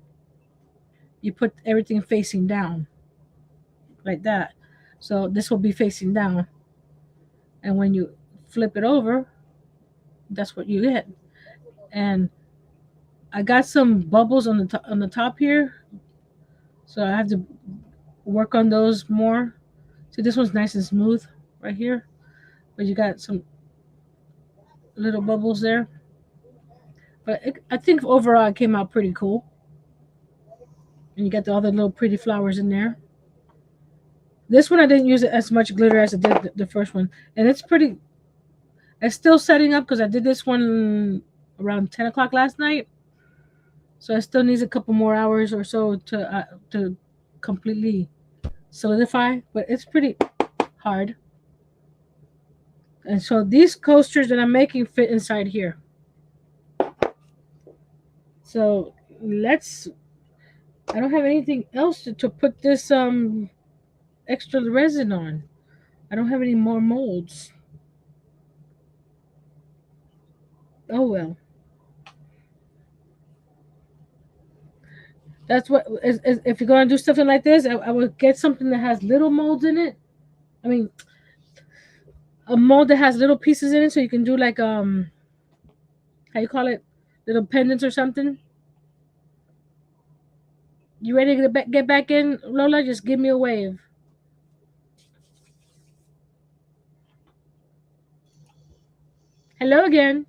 you put everything facing down like that. So this will be facing down, and when you flip it over, that's what you get. And I got some bubbles on the top here, so I have to work on those more. See, this one's nice and smooth right here, but you got some little bubbles there. But I think overall it came out pretty cool, and you got all the little pretty flowers in there. This one I didn't use as much glitter as I did the first one, and it's pretty. It's still setting up because I did this one around 10 o'clock last night, so it still needs a couple more hours or so to completely solidify. But it's pretty hard. And so these coasters that I'm making fit inside here. So let's. I don't have anything else to put this extra resin on. I don't have any more molds. Oh well. That's what if you're gonna do something like this, I would get something that has little molds in it. I mean, a mold that has little pieces in it, so you can do like how you call it, little pendants or something. You ready to get back in, Lola? Just give me a wave. Hello again.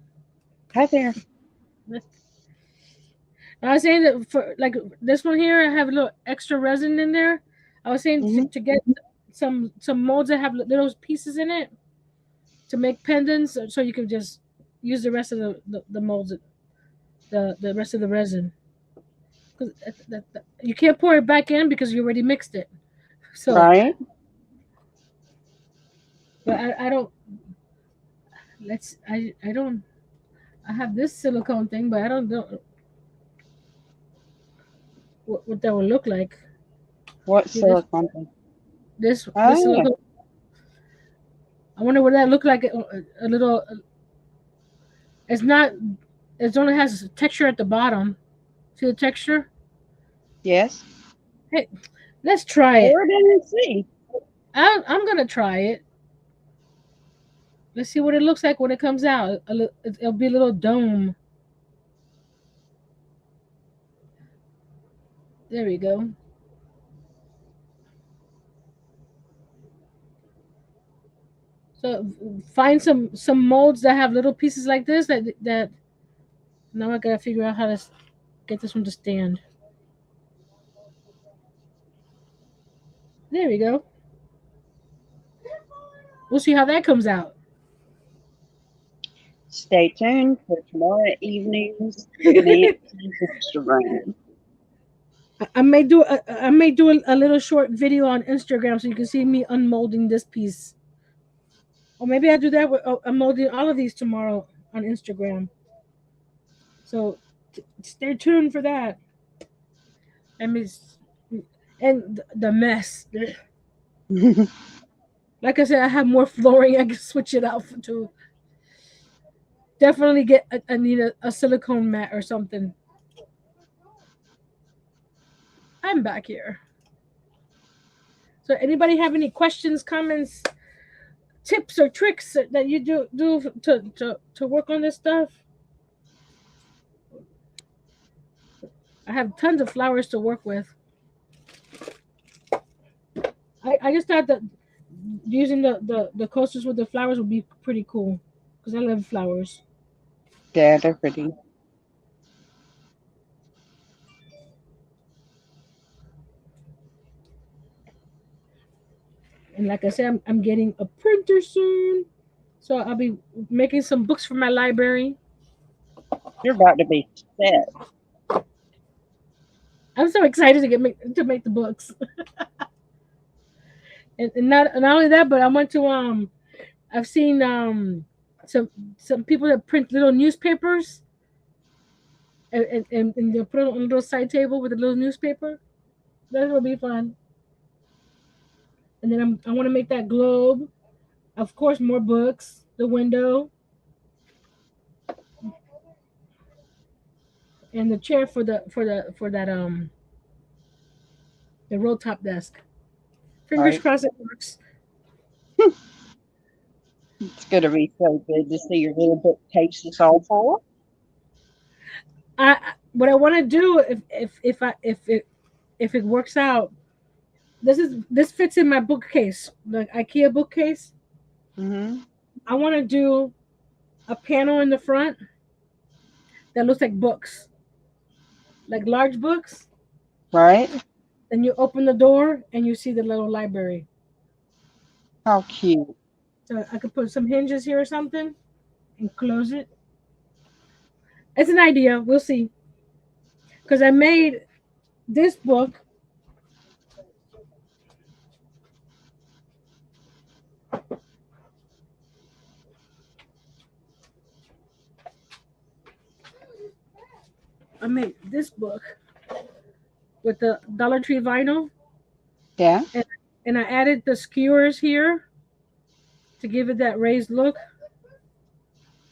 Hi there. I was saying that for like this one here, I have a little extra resin in there. I was saying Hmm. to get some molds that have little pieces in it to make pendants, so you can just use the rest of the molds, the rest of the resin. Because you can't pour it back in because you already mixed it. So, Right? but I don't. I don't. I have this silicone thing, but I don't know what that would look like. What See this silicone thing? this Oh, yeah. silicone. I wonder what that look like. A little. It's not. It only has texture at the bottom. See the texture? Yes. Hey, let's try it. Pour it in and see. I'm gonna try it. Let's see what it looks like when it comes out. It'll be a little dome. There we go. So find some molds that have little pieces like this. That now I gotta figure out how to get this one to stand. There we go. We'll see how that comes out. Stay tuned for tomorrow evening's Nancy's Instagram. I may do a little short video on Instagram so you can see me unmolding this piece. Or maybe I'll do that with I'm molding all of these tomorrow on Instagram. So stay tuned for that. I mean, and the mess. Like I said, I have more flooring. I can switch it out to definitely get. I need a silicone mat or something. I'm back here. So anybody have any questions, comments, tips, or tricks that you do to work on this stuff? I have tons of flowers to work with. I just thought that using the coasters with the flowers would be pretty cool because I love flowers. Yeah, they're pretty. And like I said, I'm getting a printer soon, so I'll be making some books for my library. You're about to be set. I'm so excited to make the books, and not only that, but I want to I've seen some some people that print little newspapers and they put it on a little side table with a little newspaper. That will be fun. And then I want to make that globe. Of course, more books. The window and the chair for that the roll top desk. Fingers Right? crossed it works. It's going to be so good to see your little bookcases all full. What I want to do if it works out. This fits in my bookcase, the IKEA bookcase. Mm-hmm. I want to do a panel in the front that looks like books, like large books. Right? Then you open the door and you see the little library. How cute. So I could put some hinges here or something and close it. It's an idea. We'll see. Because I made this book. I made this book with the Dollar Tree vinyl, Yeah. and I added the skewers here to give it that raised look.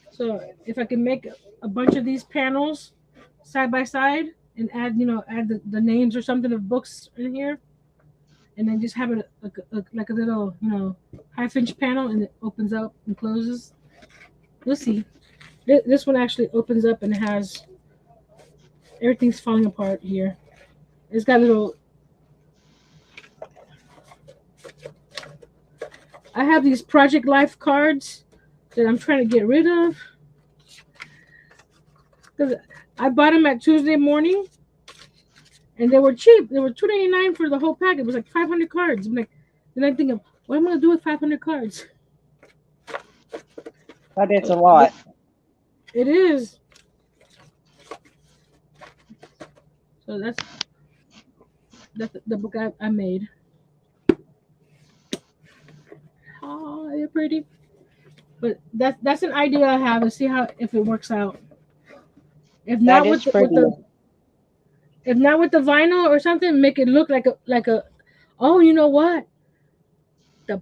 So if I can make a bunch of these panels side by side and add, add the names or something of books in here, and then just have it like a little, half inch panel, and it opens up and closes. We'll see. This one actually opens up and has everything's falling apart here. It's got little. I have these Project Life cards that I'm trying to get rid of because I bought them at Tuesday morning and they were cheap. They were $2.99 for the whole pack. It was like 500 cards. I'm like, then I think of what am I gonna do with 500 cards? But it's a lot. It is. So that's the book I made. Oh, they're pretty. But that's an idea I have to see how if it works out. If That not is with pretty. the if not with the vinyl or something, make it look like a. Oh, you know what? The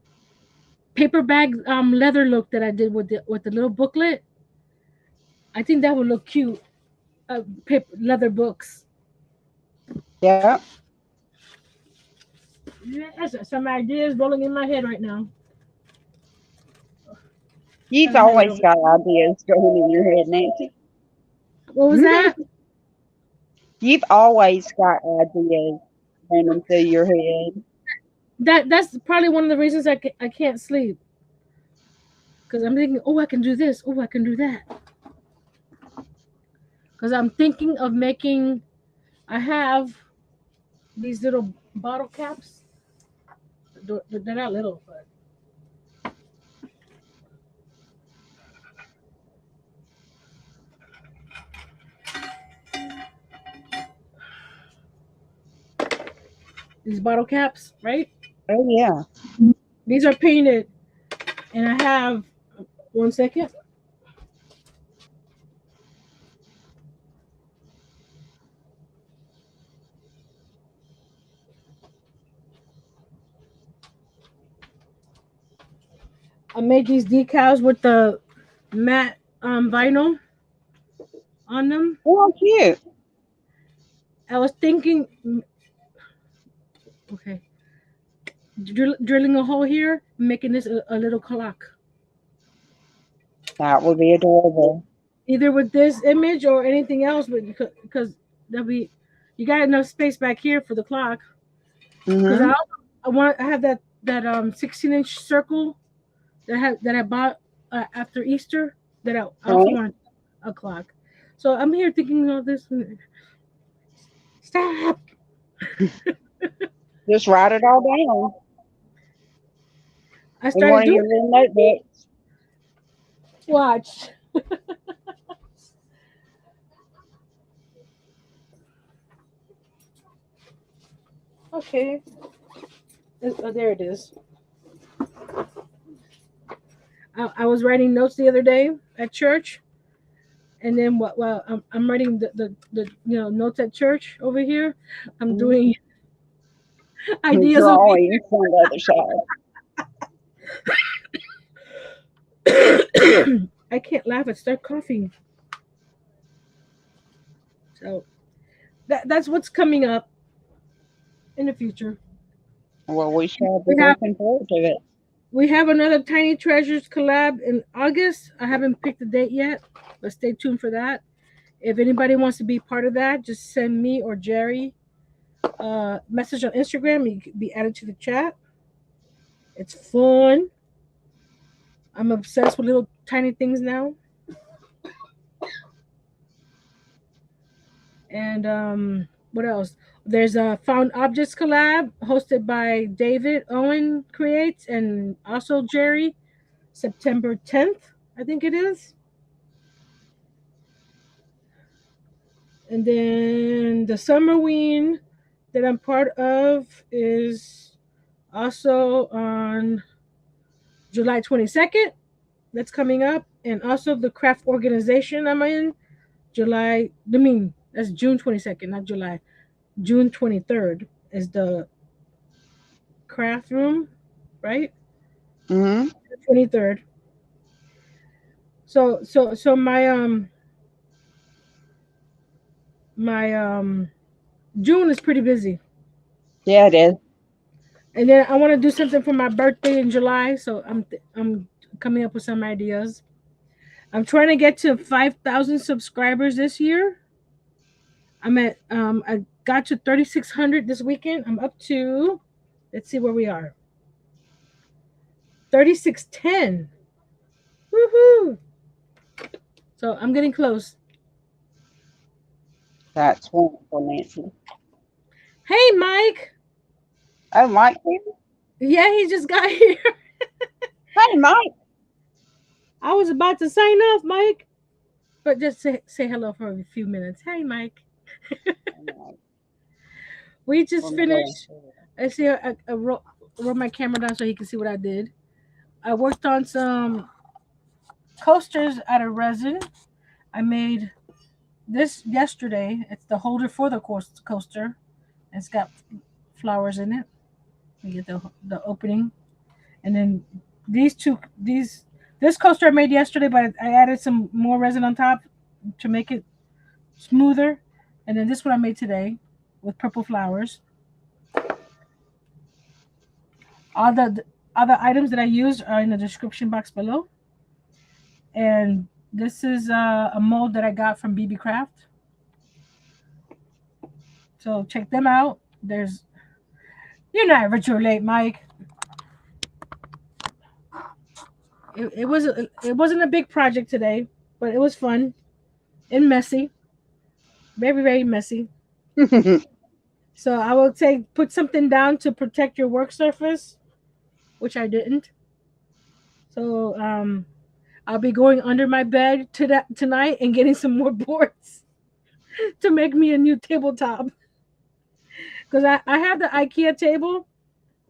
paper bag leather look that I did with the little booklet. I think that would look cute. Paper leather books. Yeah. Yes, some ideas rolling in my head right now. You've Haven't had it always over. got ideas going in your head, Nancy. What was that? You've always got ideas running through your head. That's probably one of the reasons I can't sleep because I'm thinking, oh, I can do this. Oh, I can do that. Because I'm thinking of making. I have these little bottle caps. They're not little, but these bottle caps, right? Oh, yeah. These are painted, and I have 1 second. I made these decals with the matte vinyl on them. Oh, cute. I was thinking, okay, drilling a hole here, making this a little clock, That would be adorable. either with this image or anything else, but because there'll be, you got enough space back here for the clock. Because Mm-hmm. I have that 16-inch circle that I bought after Easter that I also Right? want a clock. So I'm here thinking of this. Stop! Just write it all down I in started one of doing your little notebooks. watch. Okay, oh, there it is. I was writing notes the other day at church, and then what? Well, I'm writing the notes at church over here. I'm Mm-hmm. doing ideas over Drawings on the other side. here. I can't laugh. I start coughing. So that's what's coming up in the future. Well, we shall be We have looking forward to it. we have another Tiny Treasures collab in August. I haven't picked the date yet, but stay tuned for that. If anybody wants to be part of that, just send me or Jerry a message on Instagram. You can be added to the chat. It's fun. I'm obsessed with little tiny things now. And what else? There's a Found Objects collab hosted by David Owen Creates and also Jerry, September 10th, I think it is. And then the Summerween that I'm part of is also on July 22nd. That's coming up. And also the craft organization I'm in, July, I mean, That's June 22nd, not July. June 23rd is the craft room, right? Hmm. 23rd. So my June is pretty busy. Yeah, it is. And then I want to do something for my birthday in July, so I'm coming up with some ideas. I'm trying to get to 5,000 subscribers this year. I got to 3,600 this weekend. I'm up to, let's see where we are. 3,610. Woohoo! So I'm getting close. That's wonderful, Nancy. Hey, Mike. Oh, Mike here? Yeah, he just got here. Hey, Mike. I was about to sign off, Mike, but just say hello for a few minutes. Hey, Mike. Oh, Mike. We We're just going finished. through it. I see. I wrote my camera down so he can see what I did. I worked on some coasters out of resin. I made this yesterday. It's the holder for the coaster. It's got flowers in it. You get the opening, and then these this coaster I made yesterday, but I added some more resin on top to make it smoother. And then this one I made today with purple flowers. All the other items that I used are in the description box below. And this is a mold that I got from Beebeecraft. So check them out. There's You're not virtual late, Mike. It wasn't a big project today, but it was fun and messy, very messy. So I will say put something down to protect your work surface, which I didn't. So I'll be going under my bed tonight and getting some more boards to make me a new tabletop because I have the IKEA table,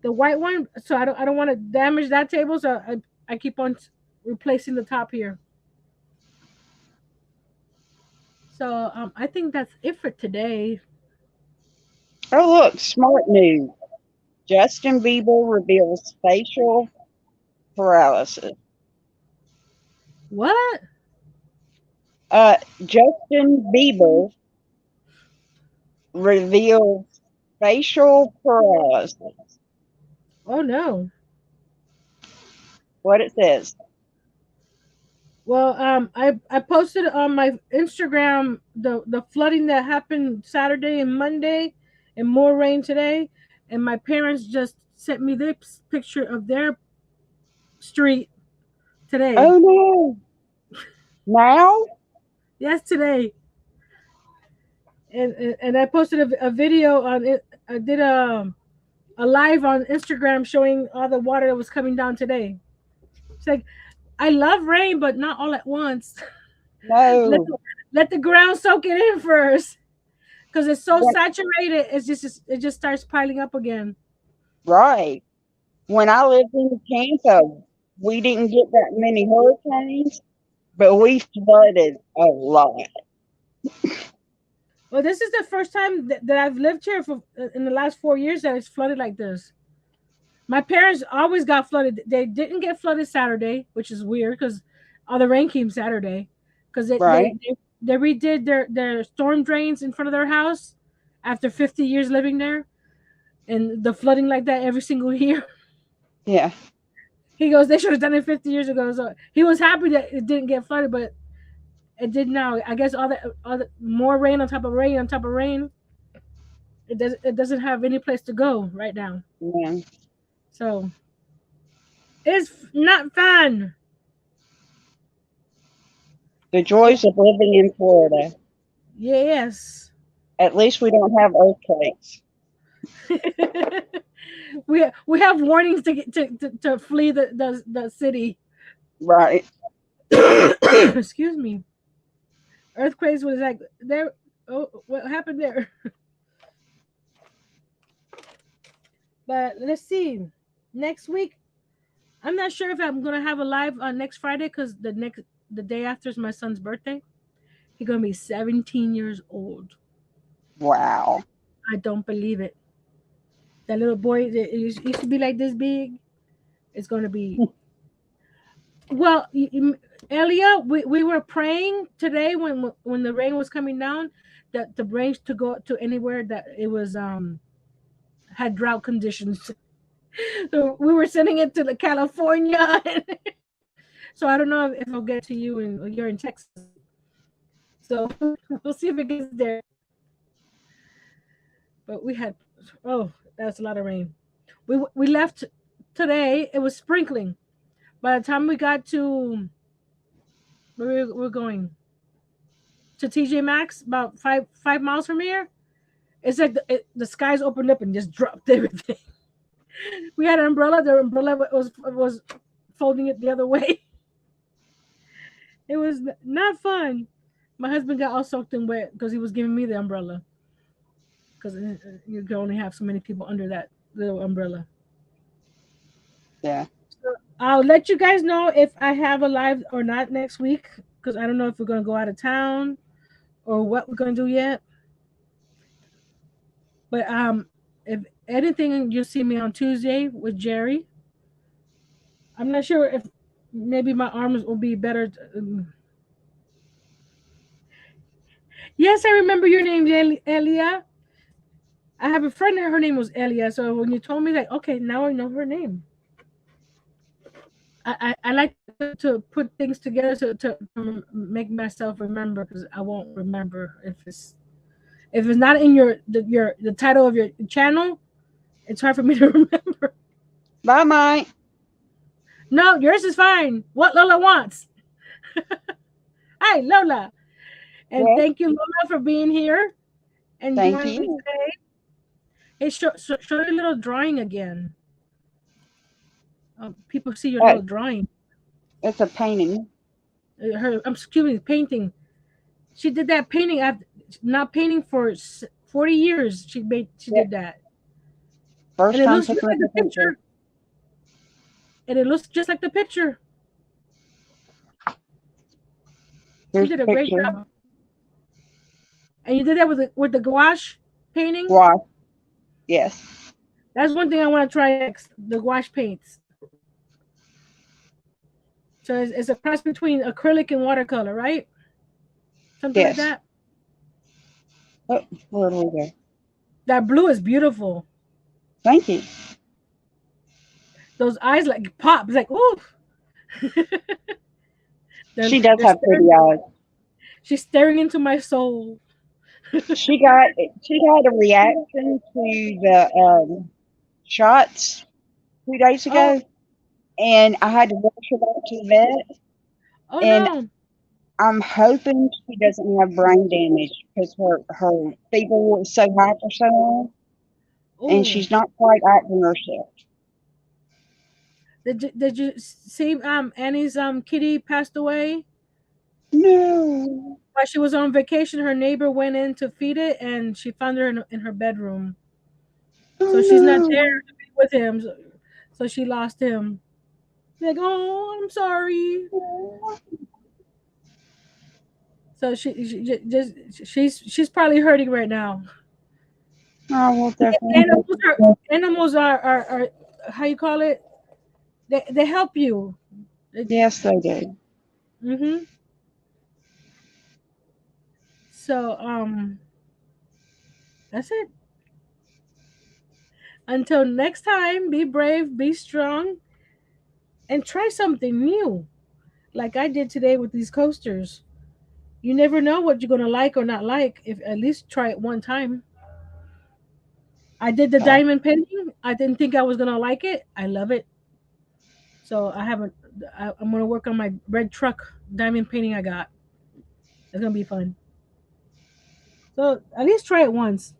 the white one, so I don't want to damage that table. So I keep on replacing the top here. So I think that's it for today. Oh, look, smart news. Justin Bieber reveals facial paralysis. What? Justin Bieber reveals facial paralysis. Oh no. What it says. Well, I posted on my Instagram the flooding that happened Saturday and Monday, and more rain today. And my parents just sent me this picture of their street today. Oh no. Now? Yes, today. And I posted a video on it. I did a live on Instagram showing all the water that was coming down today. It's like I love rain, but not all at once. let No. the, let the ground soak it in first, because it's so When, saturated. It just starts piling up again. right. When I lived in Tampa, we didn't get that many hurricanes, but we flooded a lot. Well, this is the first time that I've lived here for in the last 4 years that it's flooded like this. My parents always got flooded. They didn't get flooded Saturday, which is weird because all the rain came Saturday. Because Right? they redid their storm drains in front of their house after 50 years living there, and the flooding like that every single year. Yeah. He goes, they should have done it 50 years ago. So he was happy that it didn't get flooded, but it did now. I guess all the more rain on top of rain on top of rain. It doesn't have any place to go right now. Yeah. So it's not fun. The joys of living in Florida. Yes. At least we don't have earthquakes. We have warnings to get to flee the city. Right. Excuse me. Earthquakes was like there. Oh, what happened there? But let's see. Next week, I'm not sure if I'm gonna have a live on next Friday because the day after is my son's birthday. He's gonna be 17 years old. Wow. I don't believe it. That little boy that used to be like this big is gonna be. Well, Elia, we were praying today when the rain was coming down that the rain to go to anywhere that it was had drought conditions. So we were sending it to the California. So I don't know if I'll get to you and you're in Texas. So we'll see if it gets there. But we had that's a lot of rain. We left today. It was sprinkling. By the time we got to where we're going to TJ Maxx, about 5 miles from here, it's like the skies opened up and just dropped everything. We had an umbrella. The umbrella was folding it the other way. It was not fun. My husband got all soaked and wet because he was giving me the umbrella. Because you can only have so many people under that little umbrella. Yeah. So I'll let you guys know if I have a live or not next week. Because I don't know if we're gonna go out of town or what we're gonna do yet. But if anything, you'll see me on Tuesday with Jerry. I'm not sure if maybe my arms will be better. Yes, I remember your name, Elia. I have a friend that her name was Elia. So when you told me that, okay, now I know her name. I like to put things together to make myself remember because I won't remember if it's not in the title of your channel. It's hard for me to remember. Bye, Mike. No, yours is fine. What Lola wants. Hi, Lola. And Yes. thank you, Lola, for being here and Thank joining me you. today. Hey, show your little drawing again. People see your Uh, little drawing. it's a painting. Excuse me, painting. She did that painting. I've not painting for 40 years. She Yeah. did that, and First it time looks just taking like a the picture. picture. And it looks just like the picture. She Here's did the a great picture. job. And you did that with the gouache painting. Wash. Yes. That's one thing I want to try next. The gouache paints. So it's a cross between acrylic and watercolor, right? Something like Yes. that. Oh, where do we go? That blue is beautiful. Thank you. Those eyes like pop. It's like ooh. they're She does they're have pretty staring. eyes. She's staring into my soul. She got she had a reaction to the shots 2 days Oh, ago, and I had to rush her back to the vet. oh And no. I'm hoping she doesn't have brain damage because her fever was so high for so long, and Oh, she's not quite acting herself. did you see Annie's kitty passed away No. while she was on vacation? Her neighbor went in to feed it, and she found her in her bedroom. So she's not there Oh to be with him. So she lost him. Like, oh, I'm sorry. no. So she's probably hurting right now. I will definitely. Animals are how you call it? They help you. Yes, they do. Mm-hmm. So that's it. Until next time, be brave, be strong, and try something new. Like I did today with these coasters. You never know what you're gonna like or not like. If at least try it one time. I did the Uh, diamond painting. I didn't think I was gonna like it. I love it. So I haven't. I'm gonna work on my red truck diamond painting I got. It's gonna be fun. So at least try it once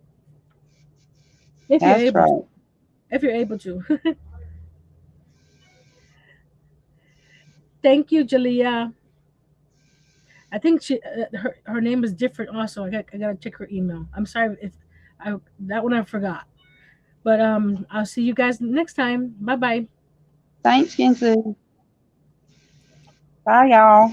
if you're that's able to. right. If you're able to. Thank you, Jalea. I think her name is different. Also, I gotta check her email. I'm sorry if I that one I forgot. But I'll see you guys next time. Bye bye. Thanks, Kenzie. Bye, y'all.